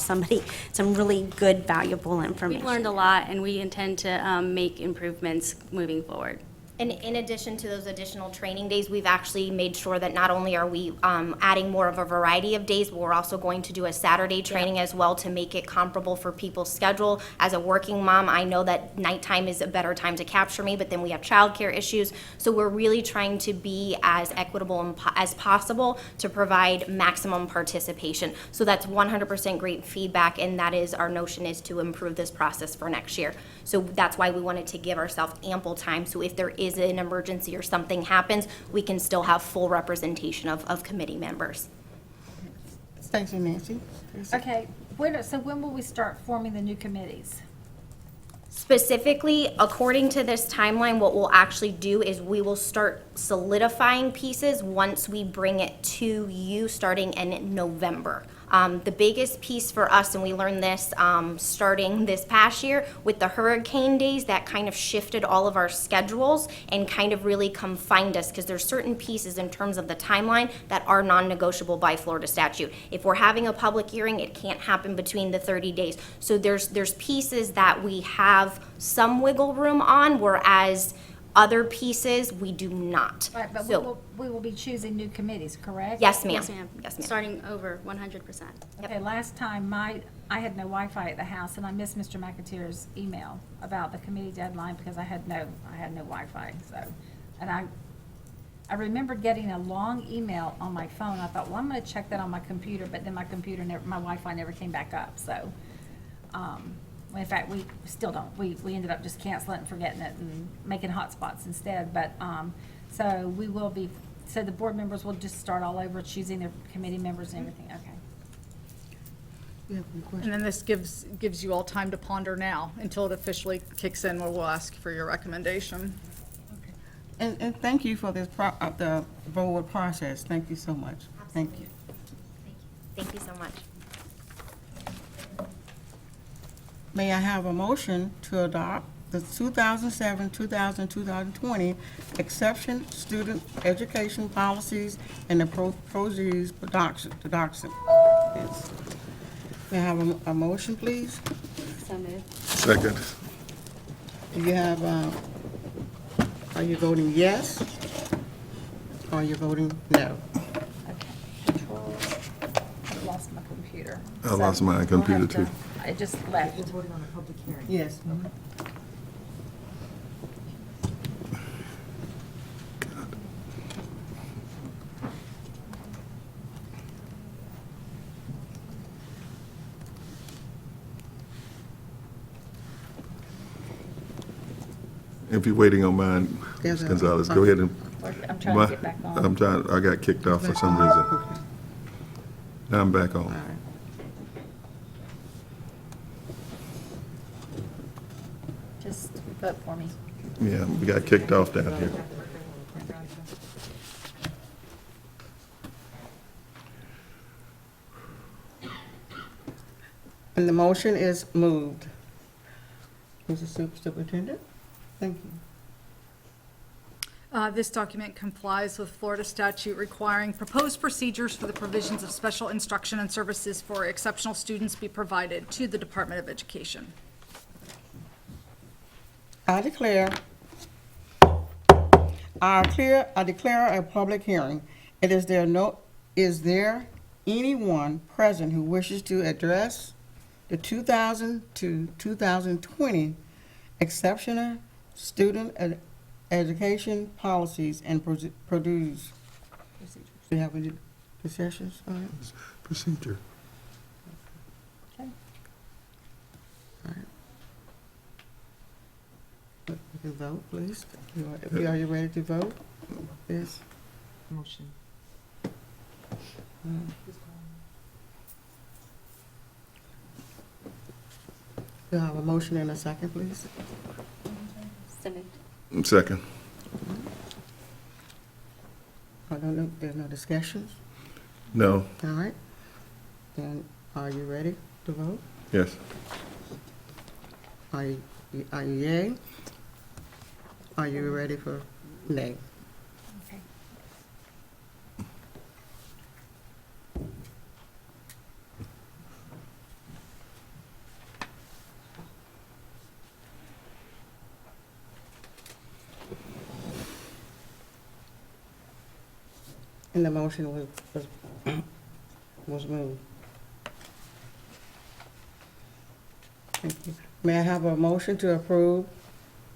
some really good, valuable information. We've learned a lot, and we intend to make improvements moving forward. And in addition to those additional training days, we've actually made sure that not only are we adding more of a variety of days, but we're also going to do a Saturday training as well to make it comparable for people's schedule. As a working mom, I know that nighttime is a better time to capture me, but then we have childcare issues. So we're really trying to be as equitable as possible to provide maximum participation. So that's 100% great feedback, and that is our notion, is to improve this process for next year. So that's why we wanted to give ourselves ample time. So if there is an emergency or something happens, we can still have full representation of committee members. Thank you, Nancy. Okay, so when will we start forming the new committees? Specifically, according to this timeline, what we'll actually do is we will start solidifying pieces once we bring it to you starting in November. The biggest piece for us, and we learned this starting this past year, with the hurricane days, that kind of shifted all of our schedules and kind of really confined us, because there's certain pieces in terms of the timeline that are non-negotiable by Florida statute. If we're having a public hearing, it can't happen between the 30 days. So there's pieces that we have some wiggle room on, whereas other pieces, we do not. Right, but So- we will be choosing new committees, correct? Yes, ma'am. Yes, ma'am. Yes, ma'am. Starting over 100%. Okay, last time, I had no Wi-Fi at the house, and I missed Mr. McAteer's email about the committee deadline because I had no Wi-Fi, so. And I remembered getting a long email on my phone. I thought, well, I'm gonna check that on my computer, but then my Wi-Fi never came back up, so. In fact, we still don't. We ended up just canceling it and forgetting it and making hotspots instead, but, so we will be, so the board members will just start all over, choosing their committee members and everything, okay. You have any questions? And then this gives you all time to ponder now until it officially kicks in, where we'll ask for your recommendation. And thank you for this, the board process. Thank you so much. Thank you. Thank you so much. May I have a motion to adopt the 2007-2020 exception student education policies and the procedures adoption? Yes. May I have a motion, please? So moved. Second. Do you have, are you voting yes? Or are you voting no? Control, I lost my computer. I lost my computer, too. I just left. Yes. If you're waiting on mine, There's Ms. a- Gonzalez, go ahead and. I'm trying to get back on. I got kicked off for some reason. Now I'm back on. Just vote for me. Yeah, we got kicked off down here. And the motion is moved. Mrs. Superintendent? Thank you. This document complies with Florida statute requiring proposed procedures for the provisions of special instruction and services for exceptional students be provided to the Department of Education. I declare a public hearing. Is there anyone present who wishes to address the 2000 to 2020 exceptional student education policies and produce? Do you have any concessions on it? Procedure. You can vote, please. Are you ready to vote? Yes. Motion. Do I have a motion and a second, please? So moved. Second. I don't know, there's no discussions? No. All right. Then, are you ready to vote? Yes. Are you yay? Are you ready for nay? Okay. And the motion was moved. Thank you. May I have a motion to approve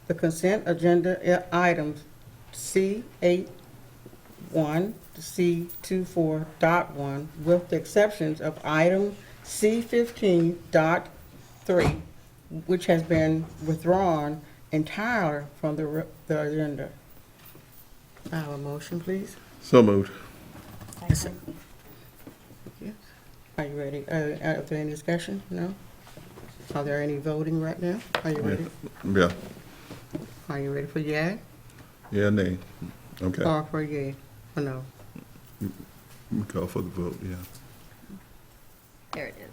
the consent agenda items C8.1 to C24.1 with the exceptions of item C15.3, which has been withdrawn entirely from the agenda. I have a motion, please. So moved. Yes. Are you ready? Are there any discussion? No? Are there any voting right now? Are you ready? Yeah. Are you ready for yea? Yeah, nay. Okay. Or for yea? Or no? We call for the vote, yeah. There it is.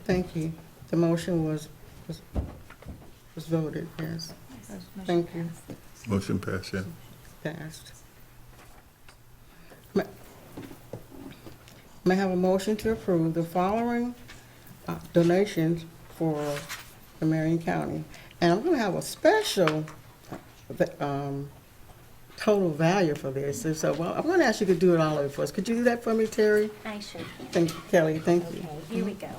Thank you. The motion was voted, yes. Thank you. Motion passed, yeah. Passed. May I have a motion to approve the following donations for the Marion County? And I'm gonna have a special total value for this. And so, well, I'm gonna ask you to do it all over for us. Could you do that for me, Terry? I sure can. Thank you, Kelly, thank you. Okay, here we go.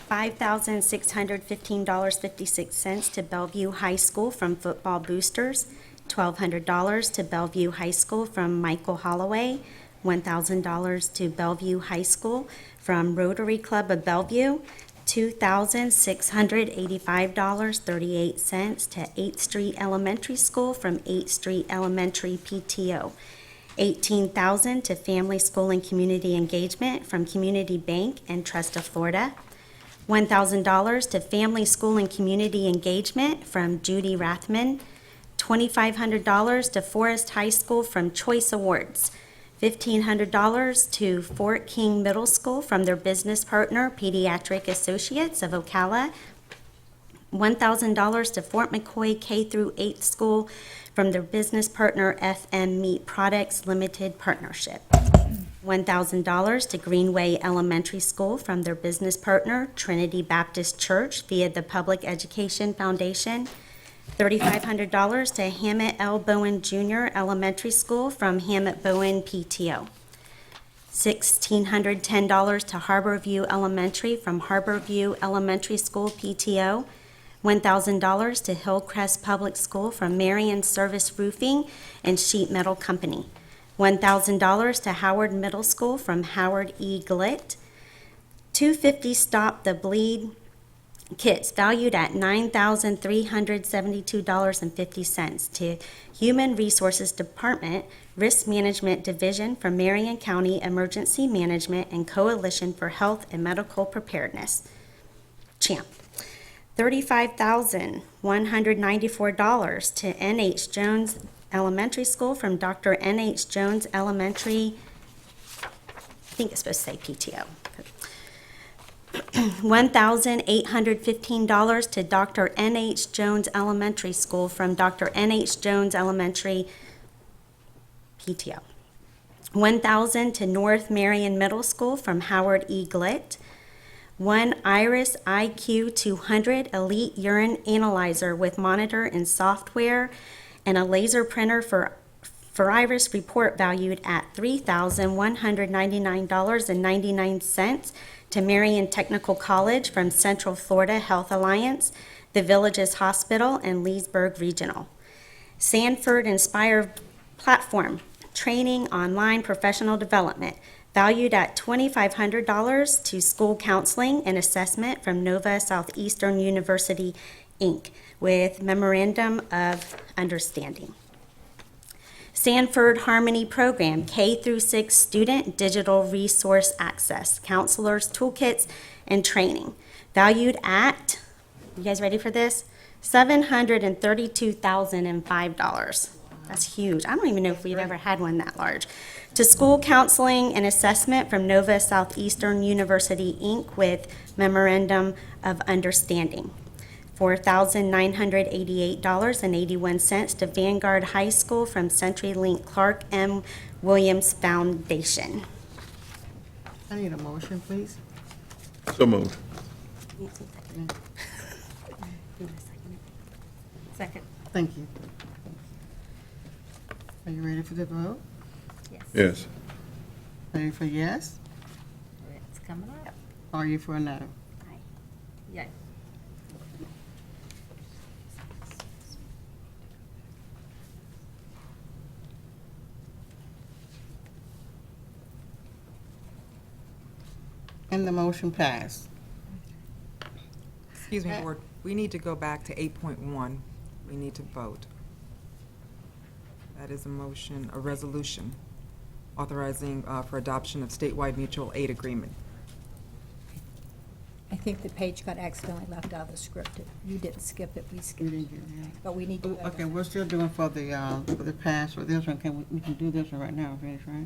$5,615.56 to Bellevue High School from Football Boosters, $1,200 to Bellevue High School from Michael Holloway, $1,000 to Bellevue High School from Rotary Club of Bellevue, $2,685.38 to 8th Street Elementary School from 8th Street Elementary PTO, $18,000 to Family School and Community Engagement from Community Bank and Trust of Florida, $1,000 to Family School and Community Engagement from Judy Rathman, $2,500 to Forest High School from Choice Awards, $1,500 to Fort King Middle School from their business partner, Pediatric Associates of Ocala, $1,000 to Fort McCoy K through 8th School from their business partner, FM Meat Products Limited Partnership, $1,000 to Greenway Elementary School from their business partner, Trinity Baptist Church via the Public Education Foundation, $3,500 to Hammett L. Bowen Jr. Elementary School from Hammett Bowen PTO, $1,610 to Harborview Elementary from Harborview Elementary School PTO, $1,000 to Hillcrest Public School from Marion Service Roofing and Sheet Metal Company, $1,000 to Howard Middle School from Howard E. Glitt, $250 Stop the Bleed kits valued at $9,372.50 to Human Resources Department Risk Management Division from Marion County Emergency Management and Coalition for Health and Medical Preparedness, CHAMP. $35,194 to N.H. Jones Elementary School from Dr. N.H. Jones Elementary, I think it's supposed to say PTO. $1,815 to Dr. N.H. Jones Elementary School from Dr. N.H. Jones Elementary PTO. $1,000 to North Marion Middle School from Howard E. Glitt. One Iris IQ 200 Elite Urine Analyzer with monitor and software and a laser printer for Iris report valued at $3,199.99 to Marion Technical College from Central Florida Health Alliance, the Villages Hospital, and Leesburg Regional. Sanford Inspire Platform, Training Online Professional Development, valued at $2,500 to School Counseling and Assessment from Nova Southeastern University, Inc., with Memorandum of Understanding. Sanford Harmony Program, K through 6 Student Digital Resource Access, Counselors, Toolkits, and Training, valued at, you guys ready for this? $732,005. That's huge. I don't even know if we've ever had one that large. To School Counseling and Assessment from Nova Southeastern University, Inc., with Memorandum of Understanding. $4,988.81 to Vanguard High School from CenturyLink Clark M. Williams Foundation. I need a motion, please. So moved. Second. Thank you. Are you ready for the vote? Yes. Ready for yes? It's coming up. Are you for no? Yay. And the motion passed. Excuse me, Board, we need to go back to 8.1. We need to vote. That is a motion, a resolution authorizing for adoption of statewide mutual aid agreement. I think the page got accidentally left out of the script. You didn't skip it, we skipped it. But we need to. Okay, we're still doing for the pass for this one. We can do this one right now, finish, right?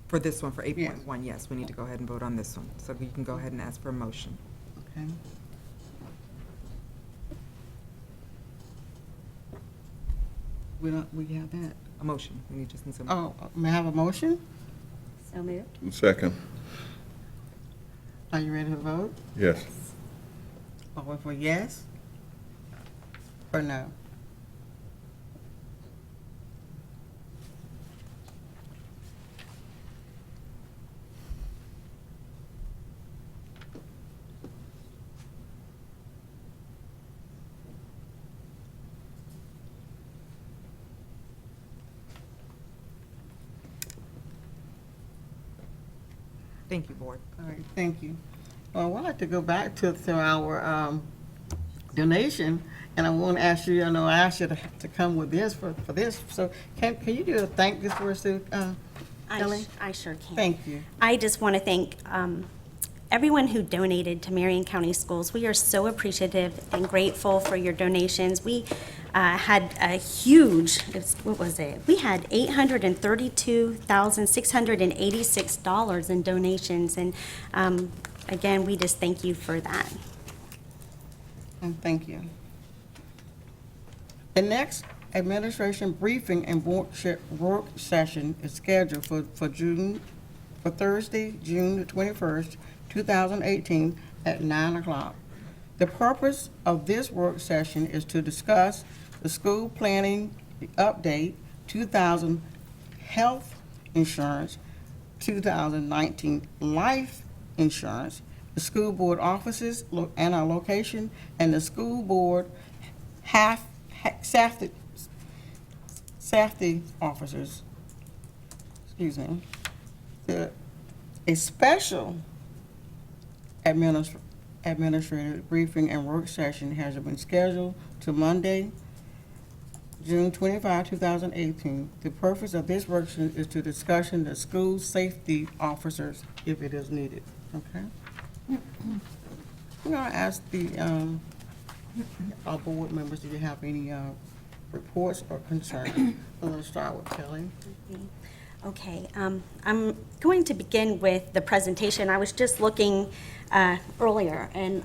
For this one, for 8.1, yes, we need to go ahead and vote on this one. So you can go ahead and ask for a motion. Okay. We have that. A motion, we need just need some. Oh, may I have a motion? So moved. Second. Are you ready to vote? Yes. Or for yes? Or no? Thank you, Board. All right, thank you. Well, I'd like to go back to our donation, and I want to ask you, I know I asked you to come with this for this, so can you do a thank this for us, Kelly? I sure can. Thank you. I just want to thank everyone who donated to Marion County Schools. We are so appreciative and grateful for your donations. We had a huge, what was it? We had $832,686 in donations, and again, we just thank you for that. And thank you. The next administration briefing and work session is scheduled for Thursday, June the 21st, 2018 at 9 o'clock. The purpose of this work session is to discuss the school planning update, 2000 health insurance, 2019 life insurance, the school board offices and our location, and the school board safety officers. Excuse me. A special administrative briefing and work session has been scheduled to Monday, June 25, 2018. The purpose of this work session is to discussion the school safety officers if it is needed. Okay? I'm going to ask our board members, do you have any reports or concerns? I'm going to start with Kelly. Okay, I'm going to begin with the presentation. I was just looking earlier, and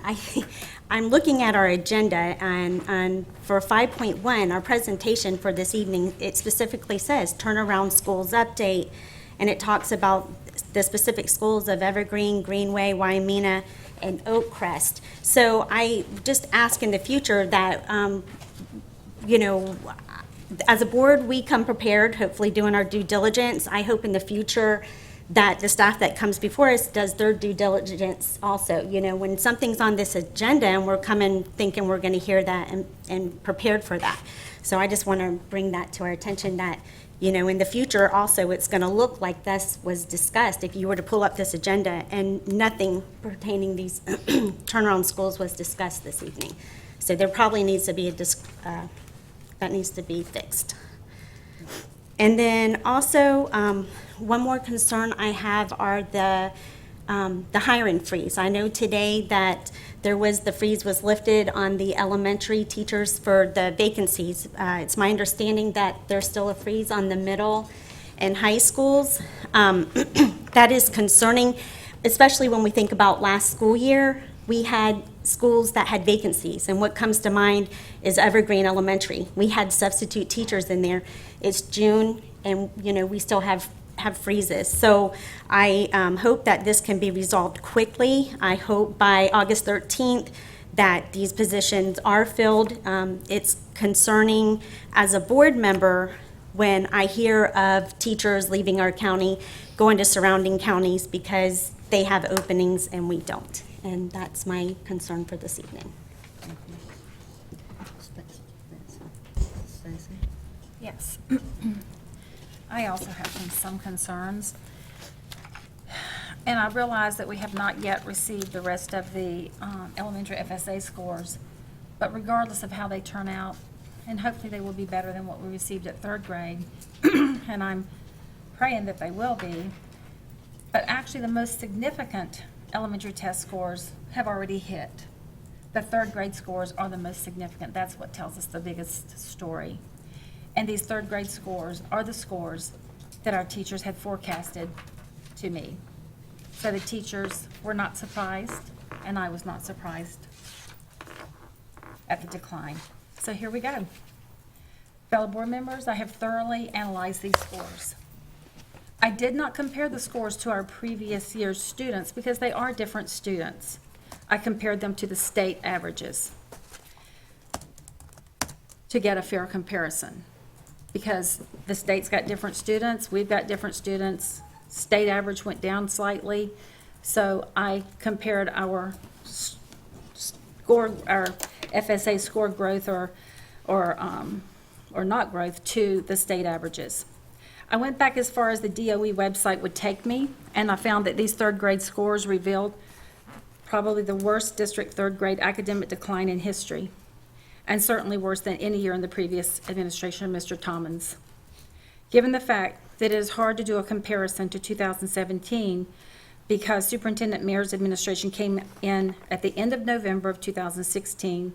I'm looking at our agenda, and for 5.1, our presentation for this evening, it specifically says Turnaround Schools Update, and it talks about the specific schools of Evergreen, Greenway, Wyomina, and Oakcrest. So I just ask in the future that, as a board, we come prepared, hopefully doing our due diligence. I hope in the future that the staff that comes before us does their due diligence also. When something's on this agenda and we're coming thinking we're going to hear that and prepared for that. So I just want to bring that to our attention that, in the future also it's going to look like this was discussed if you were to pull up this agenda and nothing pertaining these turnaround schools was discussed this evening. So there probably needs to be that needs to be fixed. And then also, one more concern I have are the hiring freeze. I know today that the freeze was lifted on the elementary teachers for the vacancies. It's my understanding that there's still a freeze on the middle and high schools. That is concerning, especially when we think about last school year. We had schools that had vacancies, and what comes to mind is Evergreen Elementary. We had substitute teachers in there. It's June, and we still have freezes. So I hope that this can be resolved quickly. I hope by August 13th that these positions are filled. It's concerning as a board member when I hear of teachers leaving our county, going to surrounding counties because they have openings and we don't. And that's my concern for this evening. Stacy? Yes. I also have some concerns. And I realize that we have not yet received the rest of the elementary FSA scores. But regardless of how they turn out, and hopefully they will be better than what we received at third grade, and I'm praying that they will be. But actually, the most significant elementary test scores have already hit. The third grade scores are the most significant. That's what tells us the biggest story. And these third grade scores are the scores that our teachers had forecasted to me. So the teachers were not surprised, and I was not surprised at the decline. So here we go. Fellow board members, I have thoroughly analyzed these scores. I did not compare the scores to our previous year's students because they are different students. I compared them to the state averages to get a fair comparison. Because the state's got different students, we've got different students, state average went down slightly. So I compared our score, our FSA score growth or not growth to the state averages. I went back as far as the DOE website would take me, and I found that these third grade scores revealed probably the worst district third grade academic decline in history, and certainly worse than any year in the previous administration of Mr. Tommins. Given the fact that it is hard to do a comparison to 2017 because Superintendent Mayor's administration came in at the end of November of 2016,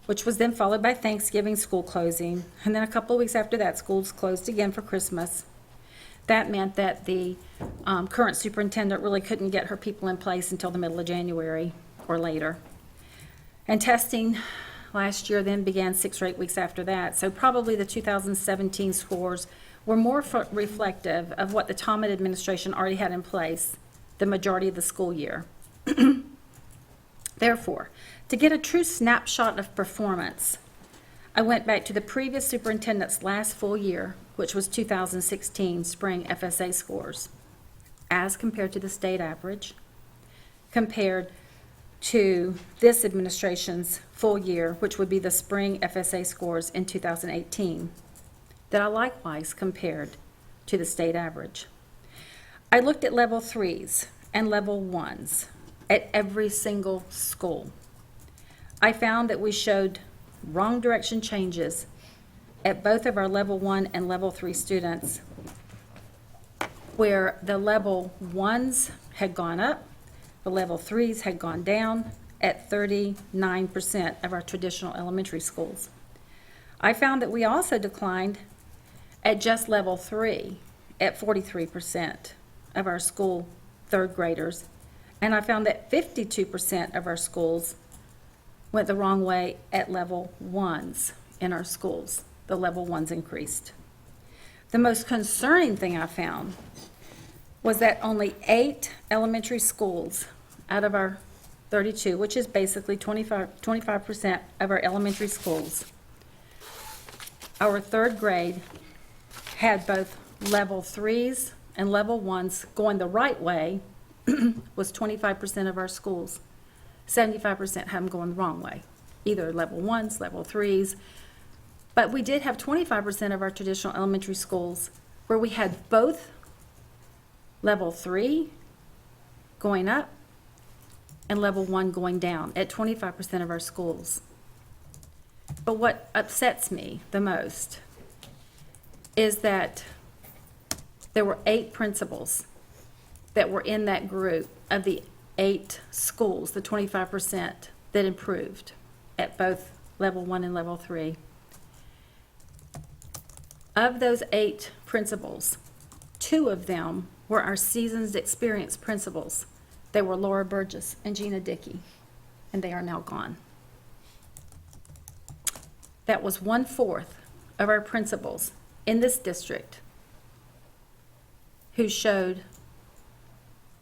which was then followed by Thanksgiving school closing, and then a couple of weeks after that, schools closed again for Christmas. That meant that the current superintendent really couldn't get her people in place until the middle of January or later. And testing last year then began 6 or 8 weeks after that, so probably the 2017 scores were more reflective of what the Tommins administration already had in place the majority of the school year. Therefore, to get a true snapshot of performance, I went back to the previous superintendent's last full year, which was 2016 spring FSA scores, as compared to the state average, compared to this administration's full year, which would be the spring FSA scores in 2018, that I likewise compared to the state average. I looked at level 3s and level 1s at every single school. I found that we showed wrong direction changes at both of our level 1 and level 3 students, where the level 1s had gone up, the level 3s had gone down at 39% of our traditional elementary schools. I found that we also declined at just level 3 at 43% of our school third graders, and I found that 52% of our schools went the wrong way at level 1s in our schools. The level 1s increased. The most concerning thing I found was that only 8 elementary schools out of our 32, which is basically 25% of our elementary schools, our third grade had both level 3s and level 1s going the right way, was 25% of our schools. 75% had them going the wrong way, either level 1s, level 3s. But we did have 25% of our traditional elementary schools where we had both level 3 going up and level 1 going down at 25% of our schools. But what upsets me the most is that there were 8 principals that were in that group of the 8 schools, the 25% that improved at both level 1 and level 3. Of those 8 principals, 2 of them were our seasoned experienced principals. They were Laura Burgess and Gina Dickey, and they are now gone. That was 1/4 of our principals in this district who showed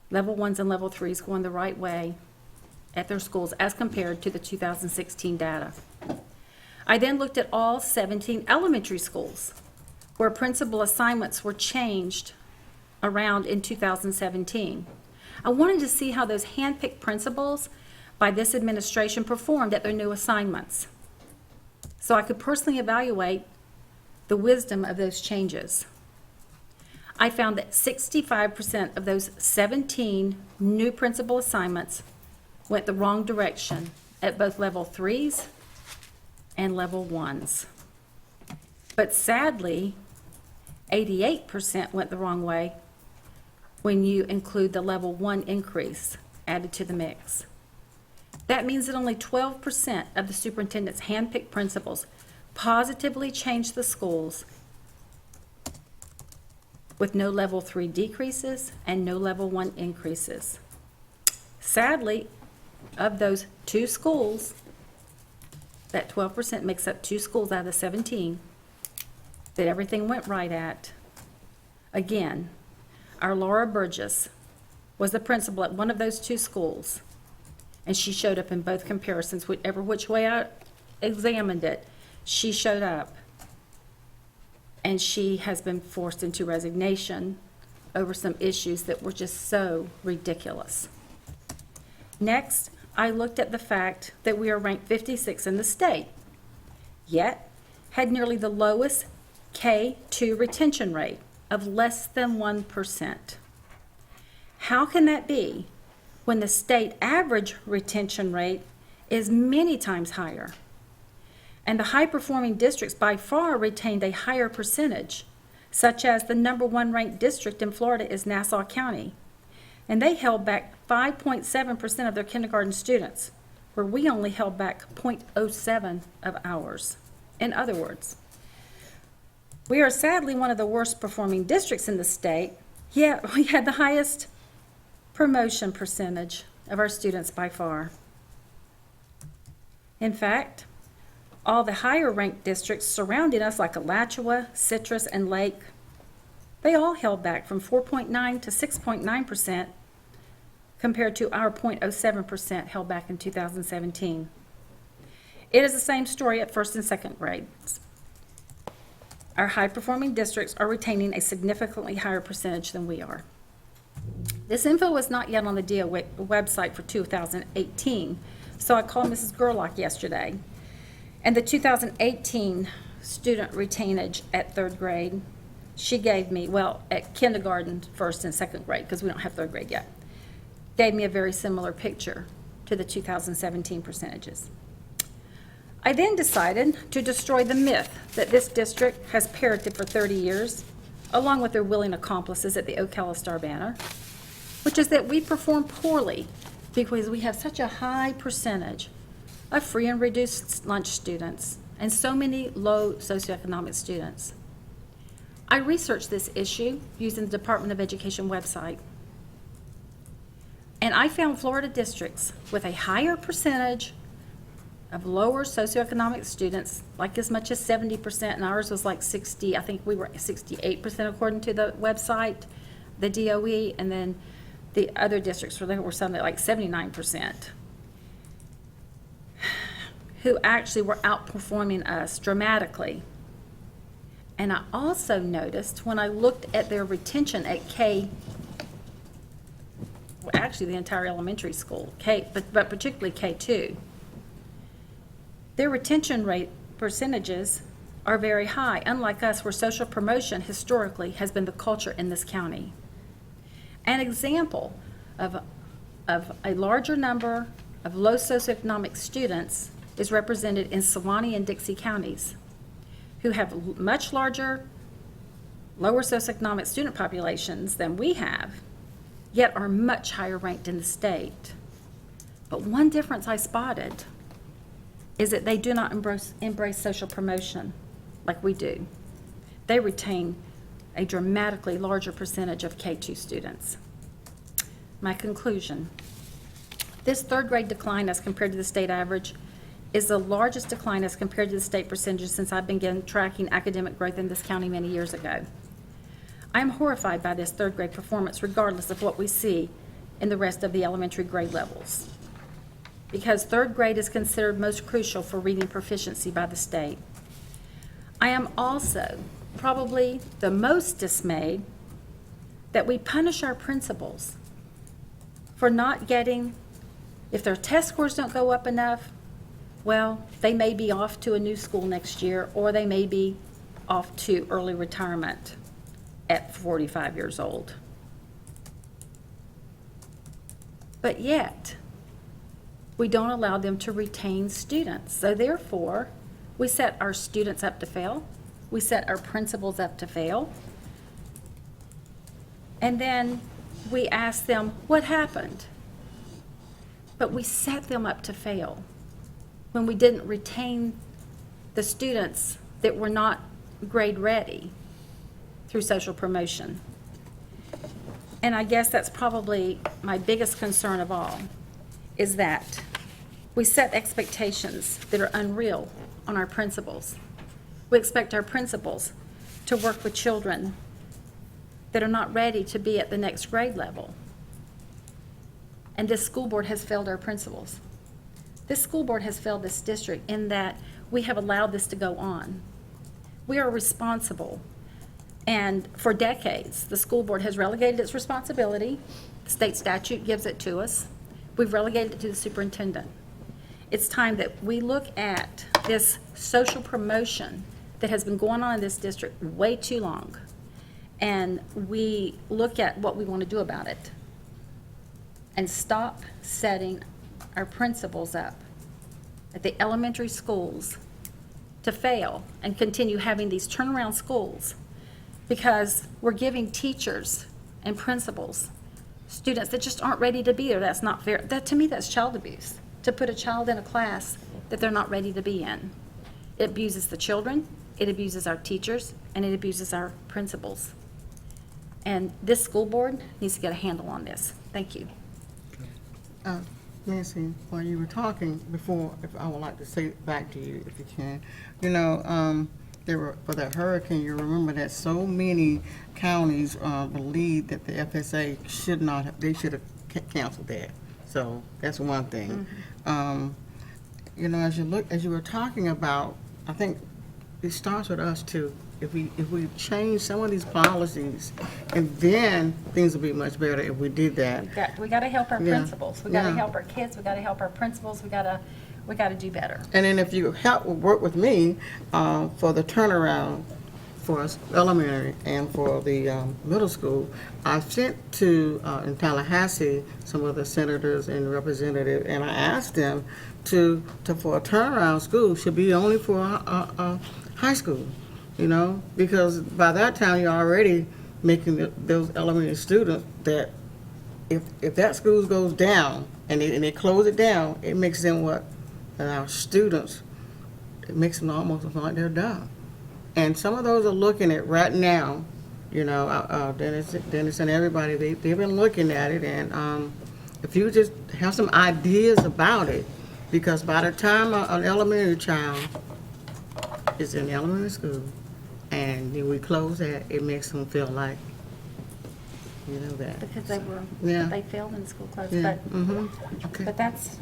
level 1s and level 3s going the right way at their schools as compared to the 2016 data. I then looked at all 17 elementary schools where principal assignments were changed around in 2017. I wanted to see how those handpicked principals by this administration performed at their new assignments, so I could personally evaluate the wisdom of those changes. I found that 65% of those 17 new principal assignments went the wrong direction at both level 3s and level 1s. But sadly, 88% went the wrong way when you include the level 1 increase added to the mix. That means that only 12% of the superintendent's handpicked principals positively changed the schools with no level 3 decreases and no level 1 increases. Sadly, of those 2 schools, that 12% makes up 2 schools out of the 17 that everything went right at. Again, our Laura Burgess was the principal at one of those 2 schools, and she showed up in both comparisons. Whichever which way I examined it, she showed up. And she has been forced into resignation over some issues that were just so ridiculous. Next, I looked at the fact that we are ranked 56 in the state, yet had nearly the lowest K-2 retention rate of less than 1%. How can that be when the state average retention rate is many times higher? And the high-performing districts by far retained a higher percentage, such as the number 1 ranked district in Florida is Nassau County, and they held back 5.7% of their kindergarten students, where we only held back 0.07 of ours. In other words, we are sadly one of the worst performing districts in the state, yet we had the highest promotion percentage of our students by far. In fact, all the higher ranked districts surrounding us, like Alachua, Citrus, and Lake, they all held back from 4.9 to 6.9% compared to our 0.07% held back in 2017. It is the same story at first and second grades. Our high-performing districts are retaining a significantly higher percentage than we are. This info is not yet on the DO website for 2018, so I called Mrs. Gerlach yesterday. And the 2018 student retainage at 3rd grade, she gave me, well, at kindergarten, 1st and 2nd grade, because we don't have 3rd grade yet, gave me a very similar picture to the 2017 percentages. I then decided to destroy the myth that this district has parroted for 30 years, along with their willing accomplices at the Ocala Star-Banner, which is that we perform poorly because we have such a high percentage of free and reduced lunch students and so many low socioeconomic students. I researched this issue using the Department of Education website, and I found Florida districts with a higher percentage of lower socioeconomic students, like as much as 70%, and ours was like 60, I think we were 68% according to the website, the DOE, and then the other districts were something like 79%. Who actually were outperforming us dramatically. And I also noticed when I looked at their retention at actually the entire elementary school, but particularly K2, their retention rate percentages are very high, unlike us where social promotion historically has been the culture in this county. An example of a larger number of low socioeconomic students is represented in Sewanee and Dixie counties, who have much larger, lower socioeconomic student populations than we have, yet are much higher ranked in the state. But one difference I spotted is that they do not embrace social promotion like we do. They retain a dramatically larger percentage of K2 students. My conclusion, this 3rd grade decline as compared to the state average is the largest decline as compared to the state percentages since I began tracking academic growth in this county many years ago. I am horrified by this 3rd grade performance regardless of what we see in the rest of the elementary grade levels, because 3rd grade is considered most crucial for reading proficiency by the state. I am also probably the most dismayed that we punish our principals for not getting, if their test scores don't go up enough, well, they may be off to a new school next year, or they may be off to early retirement at 45 years old. But yet, we don't allow them to retain students. So therefore, we set our students up to fail, We set our principals up to fail. And then we ask them, what happened? But we set them up to fail when we didn't retain the students that were not grade ready through social promotion. And I guess that's probably my biggest concern of all, is that we set expectations that are unreal on our principals. We expect our principals to work with children that are not ready to be at the next grade level. And this school board has failed our principals. This school board has failed this district in that we have allowed this to go on. We are responsible. And for decades, the school board has relegated its responsibility. The state statute gives it to us. We've relegated it to the superintendent. It's time that we look at this social promotion that has been going on in this district way too long, and we look at what we want to do about it and stop setting our principals up at the elementary schools to fail and continue having these turnaround schools, because we're giving teachers and principals students that just aren't ready to be there. That's not fair. That, to me, that's child abuse, to put a child in a class that they're not ready to be in. It abuses the children, it abuses our teachers, and it abuses our principals. And this school board needs to get a handle on this. Thank you. Nancy, while you were talking before, if I would like to say it back to you, if you can. You know, there were, for that hurricane, you remember that so many counties believed that the FSA should not have, they should have canceled that. So that's one thing. You know, as you were talking about, I think it starts with us too. If we change some of these policies, and then things will be much better if we did that. We got to help our Yeah. principals. We got to Yeah. help our kids. We got to help our principals. We got to do better. And then if you work with me for the turnaround for us elementary and for the middle school, I sent to in Tallahassee some of the senators and representatives, and I asked them to for a turnaround school should be only for high school, you know, because by that time you're already making those elementary students that if that school goes down and they close it down, it makes them what? And our students, it makes them almost look like they're done. And some of those are looking at right now, you know, Dennis and everybody, they've been looking at it, and if you just have some ideas about it, because by the time an elementary child is in elementary school, and then we close that, it makes them feel like, you know, that. Because Yeah. they failed in school close. Yeah, But, okay, but that's.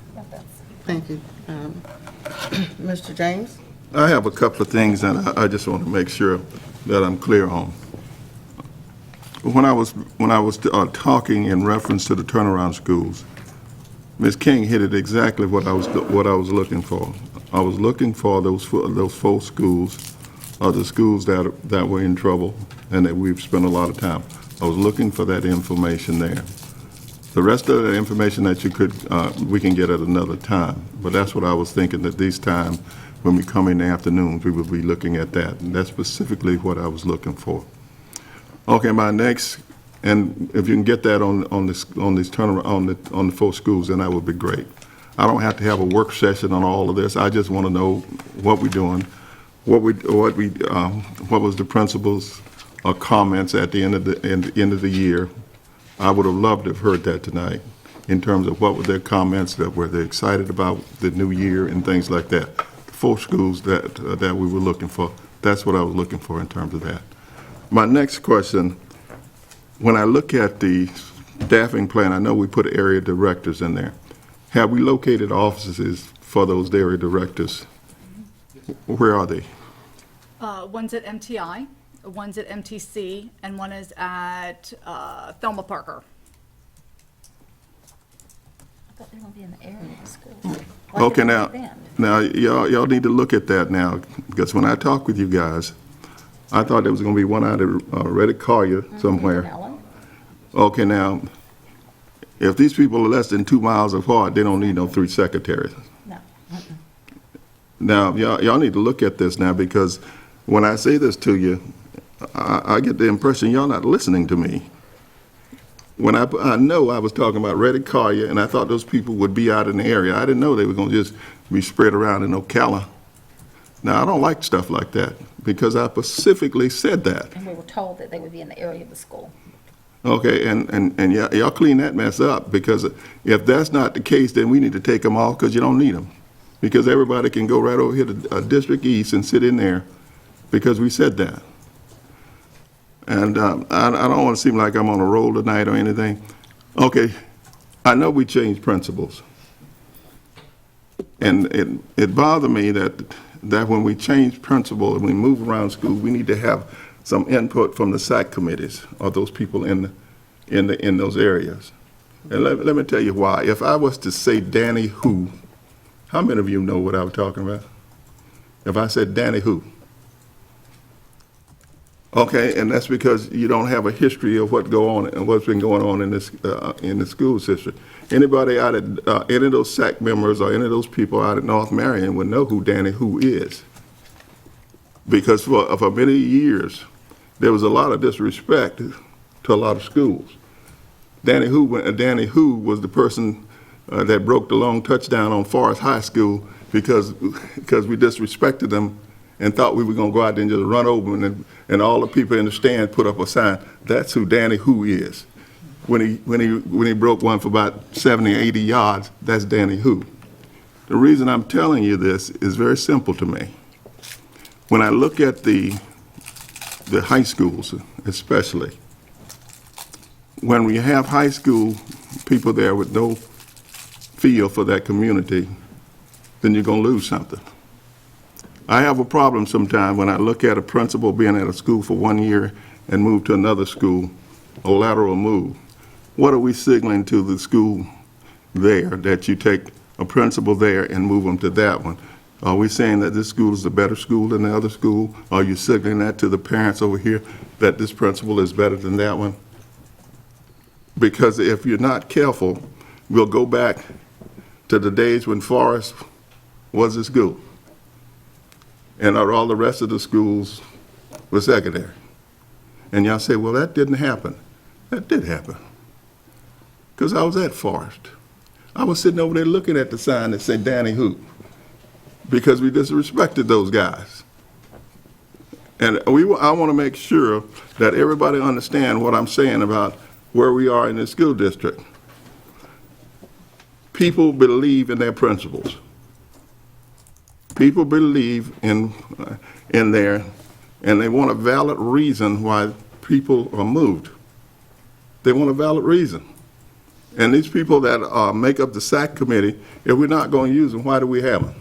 thank you. Mr. James? I have a couple of things that I just want to make sure that I'm clear on. When I was talking in reference to the turnaround schools, Ms. King hit it exactly what I was looking for. I was looking for those four schools, the schools that were in trouble and that we've spent a lot of time. I was looking for that information there. The rest of the information that we can get at another time. But that's what I was thinking, that this time, when we come in the afternoons, we will be looking at that. And that's specifically what I was looking for. Okay, my next, and if you can get that on the four schools, then that would be great. I don't have to have a work session on all of this. I just want to know what we're doing, what was the principal's comments at the end of the year. I would have loved to have heard that tonight in terms of what were their comments, that were they excited about the new year and things like that. The four schools that we were looking for, that's what I was looking for in terms of that. My next question, when I look at the staffing plan, I know we put area directors in there. Have we located offices for those area directors? Where are they? One's at MTI, one's at MTC, and one is at Thelma Parker. I thought they were going to be in the area of the school. Okay, now y'all need to look at that now, because when I talk with you guys, I thought there was going to be one out of Reddick Collier somewhere. Okay, now, if these people are less than 2 miles apart, they don't need no 3 secretaries. No. Now, y'all need to look at this now, because when I say this to you, I get the impression y'all not listening to me. When I know I was talking about Reddick Collier, and I thought those people would be out in the area. I didn't know they were going to just be spread around in Ocala. Now, I don't like stuff like that, because I specifically said that. And we were told that they would be in the area of the school. Okay, and y'all clean that mess up, because if that's not the case, then we need to take them off, because you don't need them. Because everybody can go right over here to District East and sit in there, because we said that. And I don't want to seem like I'm on a roll tonight or anything. Okay, I know we changed principles. And it bothered me that when we change principles and we move around school, we need to have some input from the SAC committees or those people in those areas. And let me tell you why. If I was to say Danny who, how many of you know what I was talking about? If I said Danny who? Okay, and that's because you don't have a history of what's been going on in the school system. Anybody out at any of those SAC members or any of those people out at North Marion would know who Danny Who is. Because for many years, there was a lot of disrespect to a lot of schools. Danny Who was the person that broke the long touchdown on Forest High School because we disrespected them and thought we were going to go out there and just run over them, and all the people in the stand put up a sign. That's who Danny Who is. When he broke one for about 70 or 80 yards, that's Danny Who. The reason I'm telling you this is very simple to me. When I look at the high schools, especially, when we have high school people there with no feel for that community, then you're going to lose something. I have a problem sometimes when I look at a principal being at a school for 1 year and move to another school, a lateral move. What are we signaling to the school there that you take a principal there and move them to that one? Are we saying that this school is a better school than the other school? Are you signaling that to the parents over here that this principal is better than that one? Because if you're not careful, we'll go back to the days when Forest was a school and all the rest of the schools were secondary. And y'all say, well, that didn't happen. That did happen. Because I was at Forest. I was sitting over there looking at the sign that said Danny Who, because we disrespected those guys. And I want to make sure that everybody understands what I'm saying about where we are in the school district. People believe in their principles. People believe in there, and they want a valid reason why people are moved. They want a valid reason. And these people that make up the SAC committee, if we're not going to use them, why do we have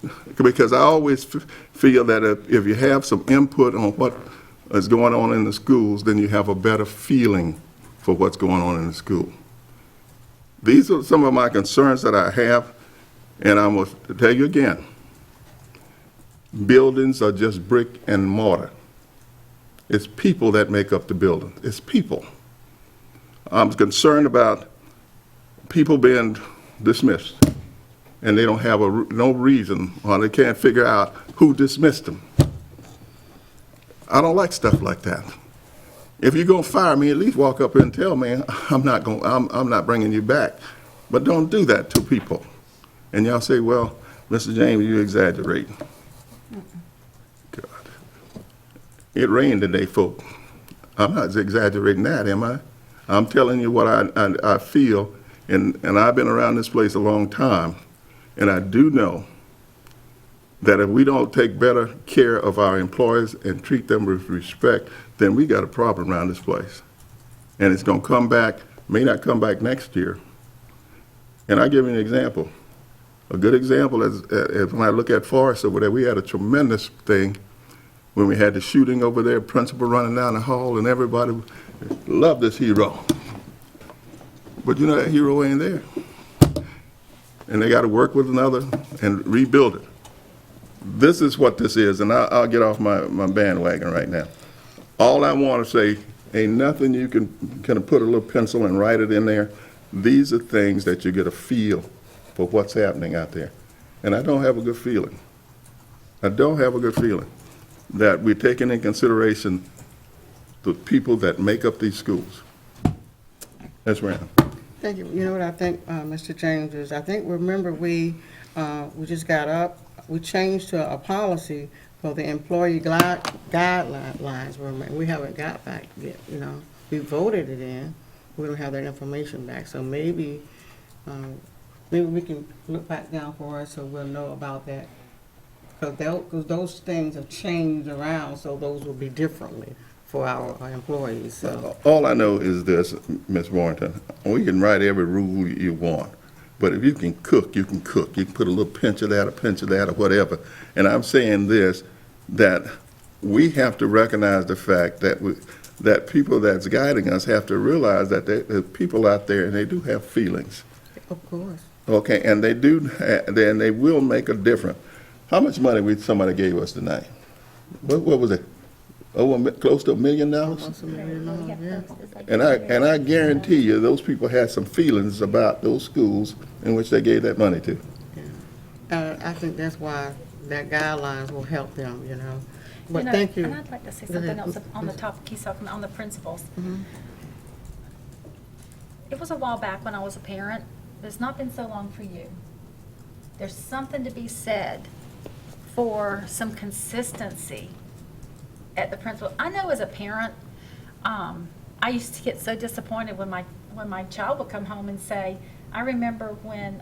them? Because I always feel that if you have some input on what is going on in the schools, then you have a better feeling for what's going on in the school. These are some of my concerns that I have, and I'm going to tell you again, buildings are just brick and mortar. It's people that make up the building. It's people. I'm concerned about people being dismissed, and they don't have no reason, or they can't figure out who dismissed them. I don't like stuff like that. If you're gonna fire me, at least walk up and tell me I'm not bringing you back. But don't do that to people. And y'all say, well, Mr. James, you exaggerate. God. It rained today, folks. I'm not exaggerating that, am I? I'm telling you what I feel, and I've been around this place a long time, and I do know that if we don't take better care of our employees and treat them with respect, then we got a problem around this place. And it's going to come back, may not come back next year. And I'll give you an example. A good example is when I look at Forest over there, we had a tremendous thing when we had the shooting over there, principal running down the hall, and everybody loved this hero. But you know, that hero ain't there. And they got to work with another and rebuild it. This is what this is, and I'll get off my bandwagon right now. All I want to say, ain't nothing you can kind of put a little pencil and write it in there. These are things that you get a feel for what's happening out there. And I don't have a good feeling. I don't have a good feeling that we're taking in consideration the people that make up these schools. That's right. Thank you. You know what I think, Mr. James, is I think, remember, we just got up, we changed to a policy for the employee guidelines. We haven't got back yet, you know. We voted it in. We don't have that information back. So maybe we can look back down for us so we'll know about that. Because those things have changed around, so those will be differently for our employees, so. All I know is this, Ms. Warrington, we can write every rule you want, but if you can cook, you can cook. You can put a little pinch of that, or whatever. And I'm saying this, that we have to recognize the fact that that people that's guiding us have to realize that there's people out there and they do have feelings. Of course. Okay, and they do, then they will make a difference. How much money somebody gave us tonight? What was it? Close to $1 million? Almost $1 million, yeah. And I guarantee you, those people had some feelings about those schools in which they gave that money to. I think that's why that guidelines will help them, you know. But know, thank you. And I'd like to say Go something ahead. else on the topic he's talking about, on the principals. Mhm. It was a while back when I was a parent. It's not been so long for you. There's something to be said for some consistency at the principal. I know as a parent, I used to get so disappointed when my child would come home and say, I remember when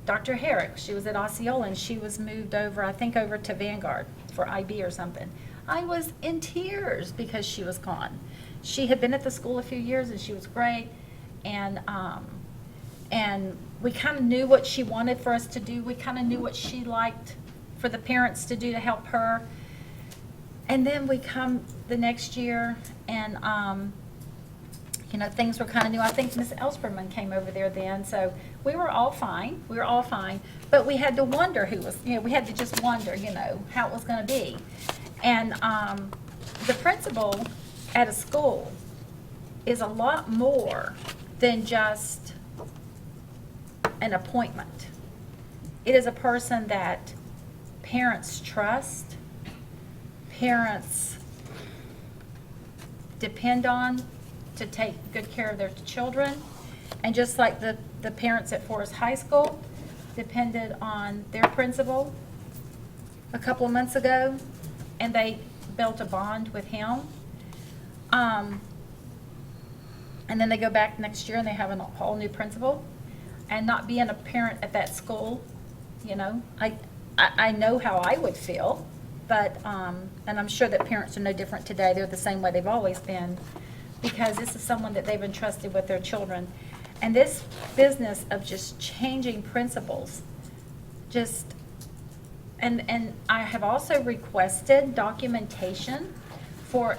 Dr. Herrick, she was at Osceola and she was moved over, I think over to Vanguard for IB or something. I was in tears because she was gone. She had been at the school a few years and she was great, and we kind of knew what she wanted for us to do. We kind of knew what she liked for the parents to do to help her. And then we come the next year and, you know, things were kind of new. I think Miss Elsperman came over there then, so we were all fine. We were all fine. But we had to wonder who was, you know, we had to just wonder, you know, how it was going to be. And the principal at a school is a lot more than just an appointment. It is a person that parents trust, parents depend on to take good care of their children. And just like the parents at Forest High School depended on their principal a couple of months ago, and they built a bond with him. And then they go back next year and they have a whole new principal. And not being a parent at that school, you know, I know how I would feel, but, and I'm sure that parents are no different today. They're the same way they've always been, because this is someone that they've entrusted with their children. And this business of just changing principals, just, and I have also requested documentation for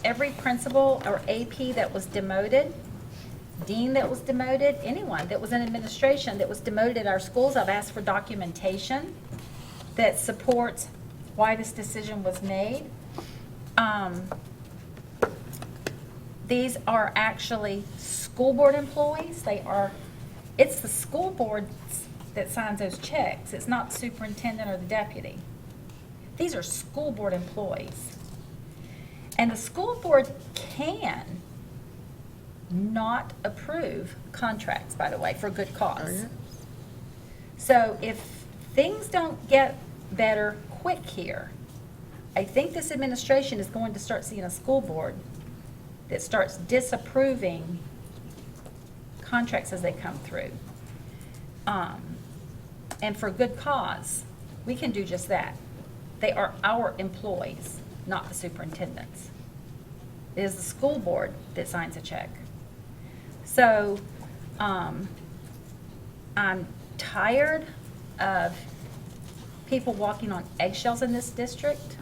every principal or AP that was demoted, dean that was demoted, anyone that was in administration that was demoted at our schools. I've asked for documentation that supports why this decision was made. These are actually school board employees. It's the school board that signs those checks. It's not the superintendent or the deputy. These are school board employees. And the school board can not approve contracts, by the way, for good cause. So if things don't get better quick here, I think this administration is going to start seeing a school board that starts disapproving contracts as they come through. And for good cause, we can do just that. They are our employees, not the superintendents. It is the school board that signs a check. So I'm tired of people walking on eggshells in this district.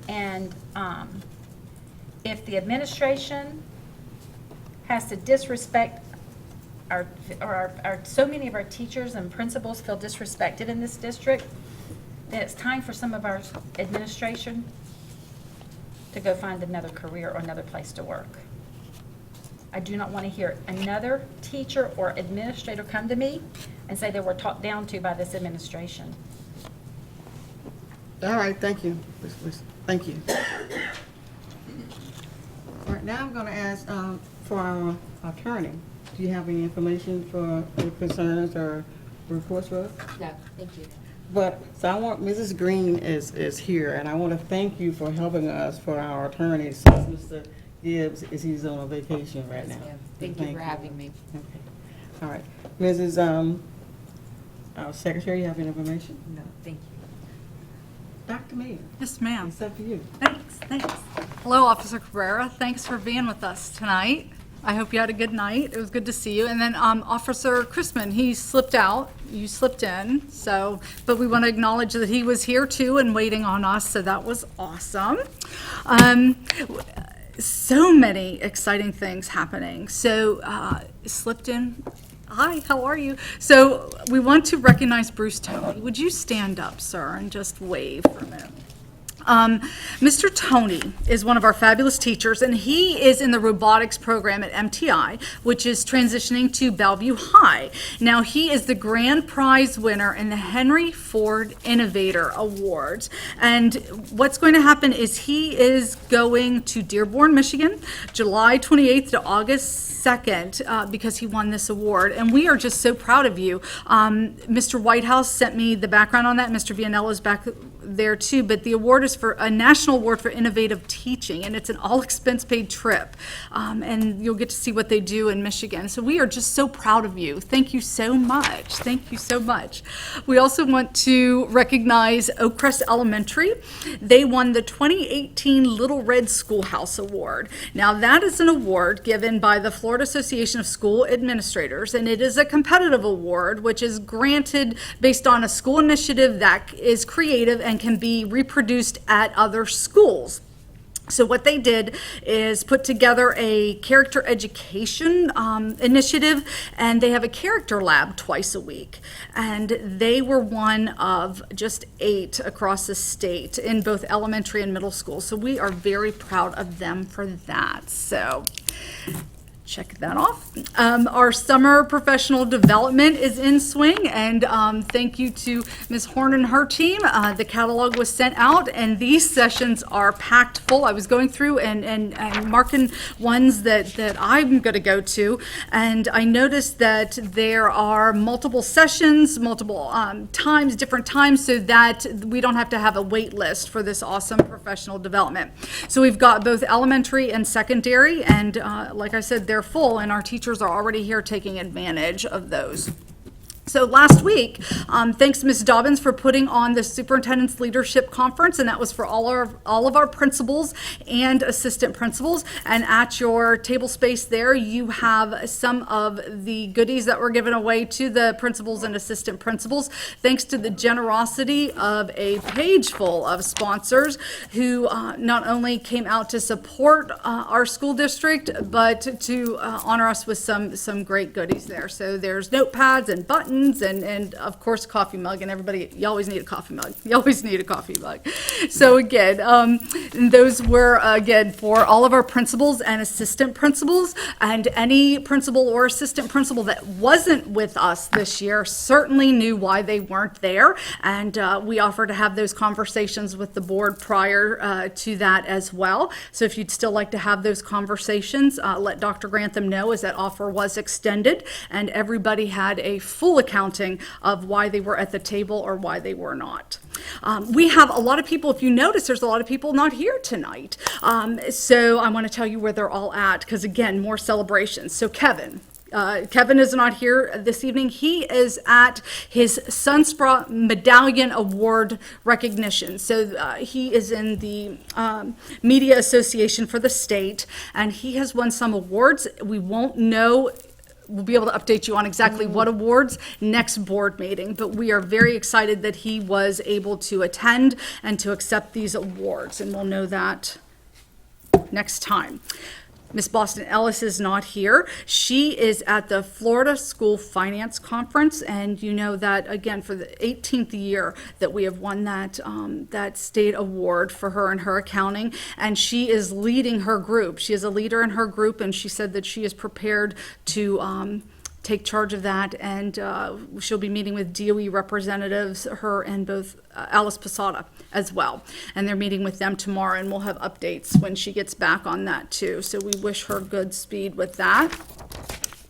And if the administration has to disrespect so many of our teachers and principals feel disrespected in this district, then it's time for some of our administration to go find another career or another place to work. I do not want to hear another teacher or administrator come to me and say they were talked down to by this administration. All right, thank you. Thank you. All right, now I'm going to ask for our attorney. Do you have any information for any concerns or reports for us? No, thank you. But, so I want, Mrs. Green is here, and I want to thank you for helping us for our attorney, since Mr. Gibbs he's on a vacation right now. Thank you for having me. Okay. All right. Mrs. Our secretary, you have any information? No, thank you. Dr. Mayor, Yes, ma'am. it's up to you. Thanks. Hello, Officer Cabrera. Thanks for being with us tonight. I hope you had a good night. It was good to see you. And then Officer Chrisman, he slipped out. You slipped in. So, but we want to acknowledge that he was here too and waiting on us. So that was awesome. So many exciting things happening. So slipped in. Hi, how are you? So we want to recognize Bruce Toney. Would you stand up, sir, and just wave for a minute? Mr. Toney is one of our fabulous teachers, and he is in the robotics program at MTI, which is transitioning to Bellevue High. Now, he is the grand prize winner in the Henry Ford Innovator Awards. And what's going to happen is he is going to Dearborn, Michigan, July 28th to August 2nd, because he won this award. And we are just so proud of you. Mr. Whitehouse sent me the background on that. Mr. Vianello's back there too, but the award is for a national award for innovative teaching, and it's an all-expense-paid trip, and you'll get to see what they do in Michigan. So we are just so proud of you. Thank you so much. Thank you so much. We also want to recognize Oakcrest Elementary. They won the 2018 Little Red Schoolhouse Award. Now, that is an award given by the Florida Association of School Administrators, and it is a competitive award which is granted based on a school initiative that is creative and can be reproduced at other schools. So what they did is put together a character education initiative, and they have a character lab twice a week. And they were one of just 8 across the state in both elementary and middle school. So we are very proud of them for that. So check that off. Our summer professional development is in swing, and thank you to Ms. Horn and her team. The catalog was sent out, and these sessions are packed full. I was going through and marking ones that I'm going to go to, and I noticed that there are multiple sessions, multiple times, different times, so that we don't have to have a wait list for this awesome professional development. So we've got both elementary and secondary, and like I said, they're full, and our teachers are already here taking advantage of those. So last week, thanks Ms. Dobbins for putting on the Superintendent's Leadership Conference, and that was for all of our principals and assistant principals. And at your table space there, you have some of the goodies that were given away to the principals and assistant principals, thanks to the generosity of a page full of sponsors who not only came out to support our school district, but to honor us with some great goodies there. So there's notepads and buttons, and of course coffee mug, and everybody, you always need a coffee mug. You always need a coffee mug. So again, those were again for all of our principals and assistant principals, and any principal or assistant principal that wasn't with us this year certainly knew why they weren't there, and we offer to have those conversations with the board prior to that as well. So if you'd still like to have those conversations, let Dr. Grantham know, as that offer was extended, and everybody had a full accounting of why they were at the table or why they were not. We have a lot of people, if you notice, there's a lot of people not here tonight. So I want to tell you where they're all at, because again, more celebrations. So Kevin is not here this evening. He is at his Sunspot Medallion Award recognition. So he is in the Media Association for the state, and he has won some awards. We won't know. We'll be able to update you on exactly what awards next board meeting, but we are very excited that he was able to attend and to accept these awards, and we'll know that next time. Miss Boston Ellis is not here. She is at the Florida School Finance Conference, and you know that, again, for the 18th year that we have won that state award for her and her accounting, and she is leading her group. She is a leader in her group, and she said that she is prepared to take charge of that, and she'll be meeting with DOE representatives, her and both Alice Posada as well. And they're meeting with them tomorrow, and we'll have updates when she gets back on that too. So we wish her good speed with that.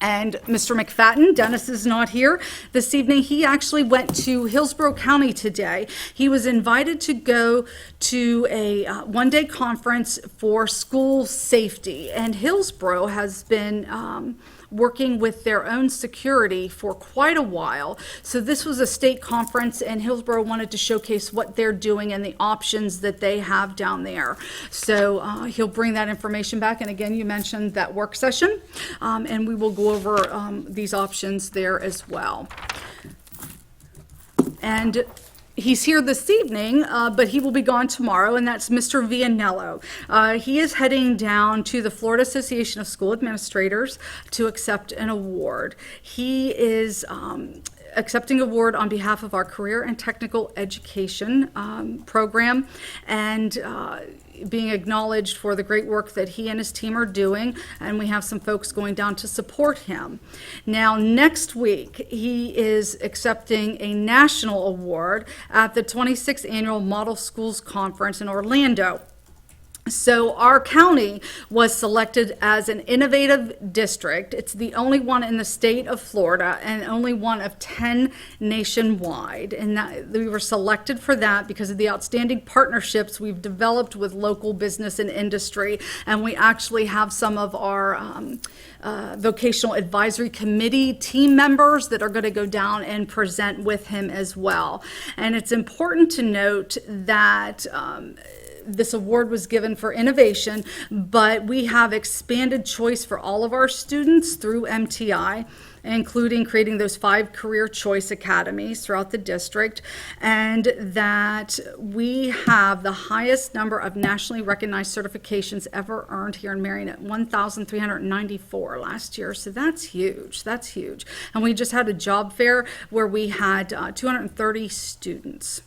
And Mr. McFadden, Dennis is not here this evening. He actually went to Hillsborough County today. He was invited to go to a one-day conference for school safety. And Hillsborough has been working with their own security for quite a while. So this was a state conference, and Hillsborough wanted to showcase what they're doing and the options that they have down there. So he'll bring that information back. And again, you mentioned that work session, and we will go over these options there as well. And he's here this evening, but he will be gone tomorrow, and that's Mr. Vianello. He is heading down to the Florida Association of School Administrators to accept an award. He is accepting award on behalf of our Career and Technical Education program, and being acknowledged for the great work that he and his team are doing, and we have some folks going down to support him. Now, next week, he is accepting a national award at the 26th Annual Model Schools Conference in Orlando. So our county was selected as an innovative district. It's the only one in the state of Florida and only one of 10 nationwide. And that, we were selected for that because of the outstanding partnerships we've developed with local business and industry. And we actually have some of our vocational advisory committee team members that are going to go down and present with him as well. And it's important to note that this award was given for innovation, but we have expanded choice for all of our students through MTI, including creating those 5 career choice academies throughout the district, and that we have the highest number of nationally recognized certifications ever earned here in Marion at 1,394 last year. So that's huge. That's huge. And we just had a job fair where we had 230 students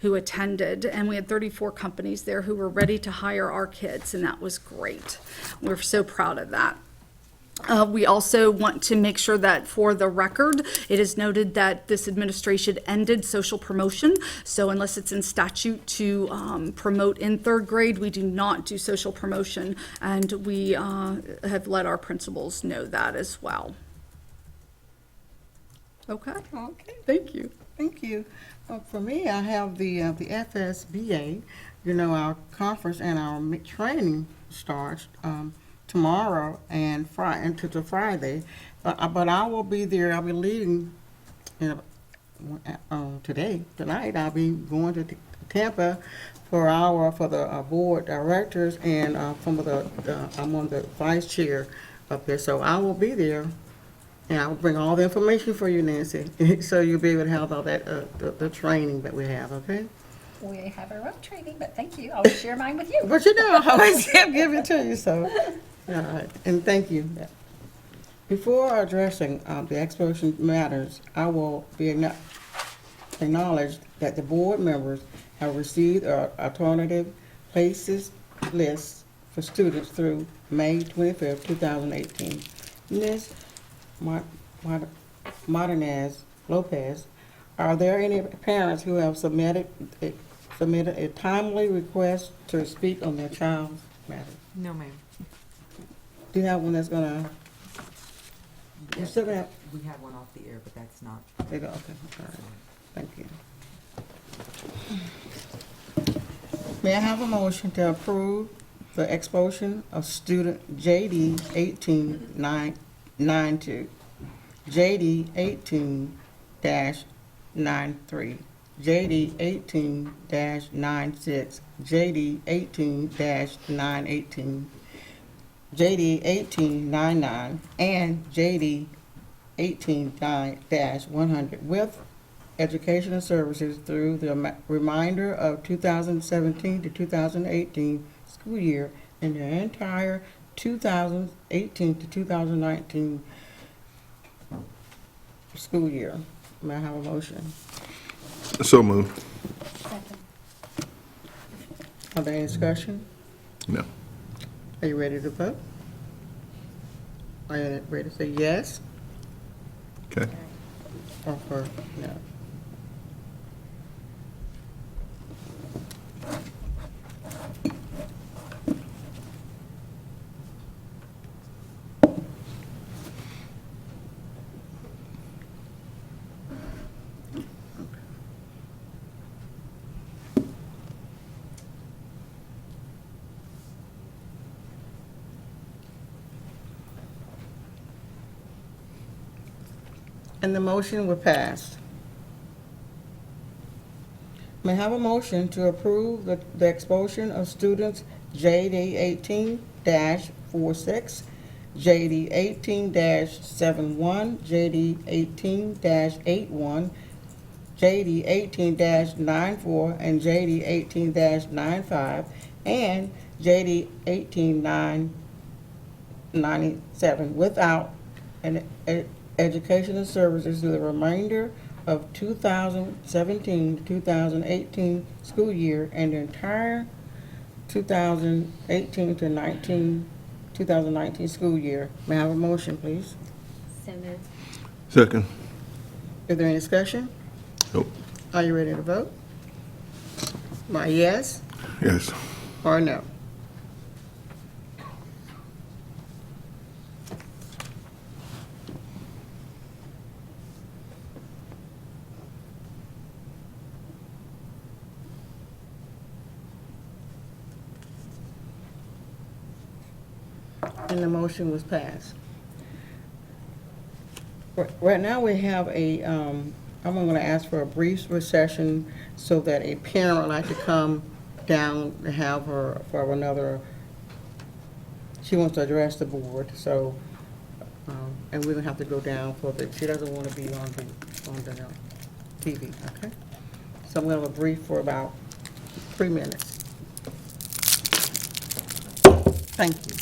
who attended, and we had 34 companies there who were ready to hire our kids, and that was great. We're so proud of that. We also want to make sure that for the record, it is noted that this administration ended social promotion. So unless it's in statute to promote in 3rd grade, we do not do social promotion, and we have let our principals know that as well. Okay. Okay. Thank you. Thank you. For me, I have the FSBA. You know, our conference and our training starts tomorrow and Friday into Friday. But I will be there. I'll be leading tonight. I'll be going to Tampa for the board directors, and some of I'm on the vice chair up there. So I will be there. And I will bring all the information for you, Nancy, so you'll be able to have all that, the training that we have, okay? We have our own training, but thank you. I'll share mine with you. But you know, I always give it to you, so, all right, and thank you. Before addressing the exposition matters, I will be acknowledged that the board members have received our alternative places list for students through May 25th, 2018. Ms. Martinez Lopez, are there any parents who have submitted a timely request to speak on their child's matter? No, ma'am. Do you have one that's gonna? You still have? We have one off the air, but that's not. There you go. Okay. All right. Thank you. May I have a motion to approve the expulsion of student JD 1892, JD 18-93, JD 18-96, JD 18-918, JD 1899, and JD 18-100 with educational services through the remainder of 2017 to 2018 school year and the entire 2018 to 2019 school year. May I have a motion? So moved. Are there any discussion? No. Are you ready to vote? Are you ready to say yes? Okay. Or for, no. And the motion will pass. May I have a motion to approve the expulsion of students JD 18-46, JD 18-71, JD 18-81, JD 18-94, and JD 18-95, and JD 18-97 without an educational services through the remainder of 2017 to 2018 school year and the entire 2018 to 2019 school year. May I have a motion, please? So moved. Second. Is there any discussion? Nope. Are you ready to vote? By yes Yes. or no? And the motion was passed. Right now, we have I'm going to ask for a brief recession so that a parent would like to come down to have her for another, she wants to address the board, so, and we're going to have to go down for she doesn't want to be on the TV, okay? So I'm going to have a brief for about 3 minutes. Thank you.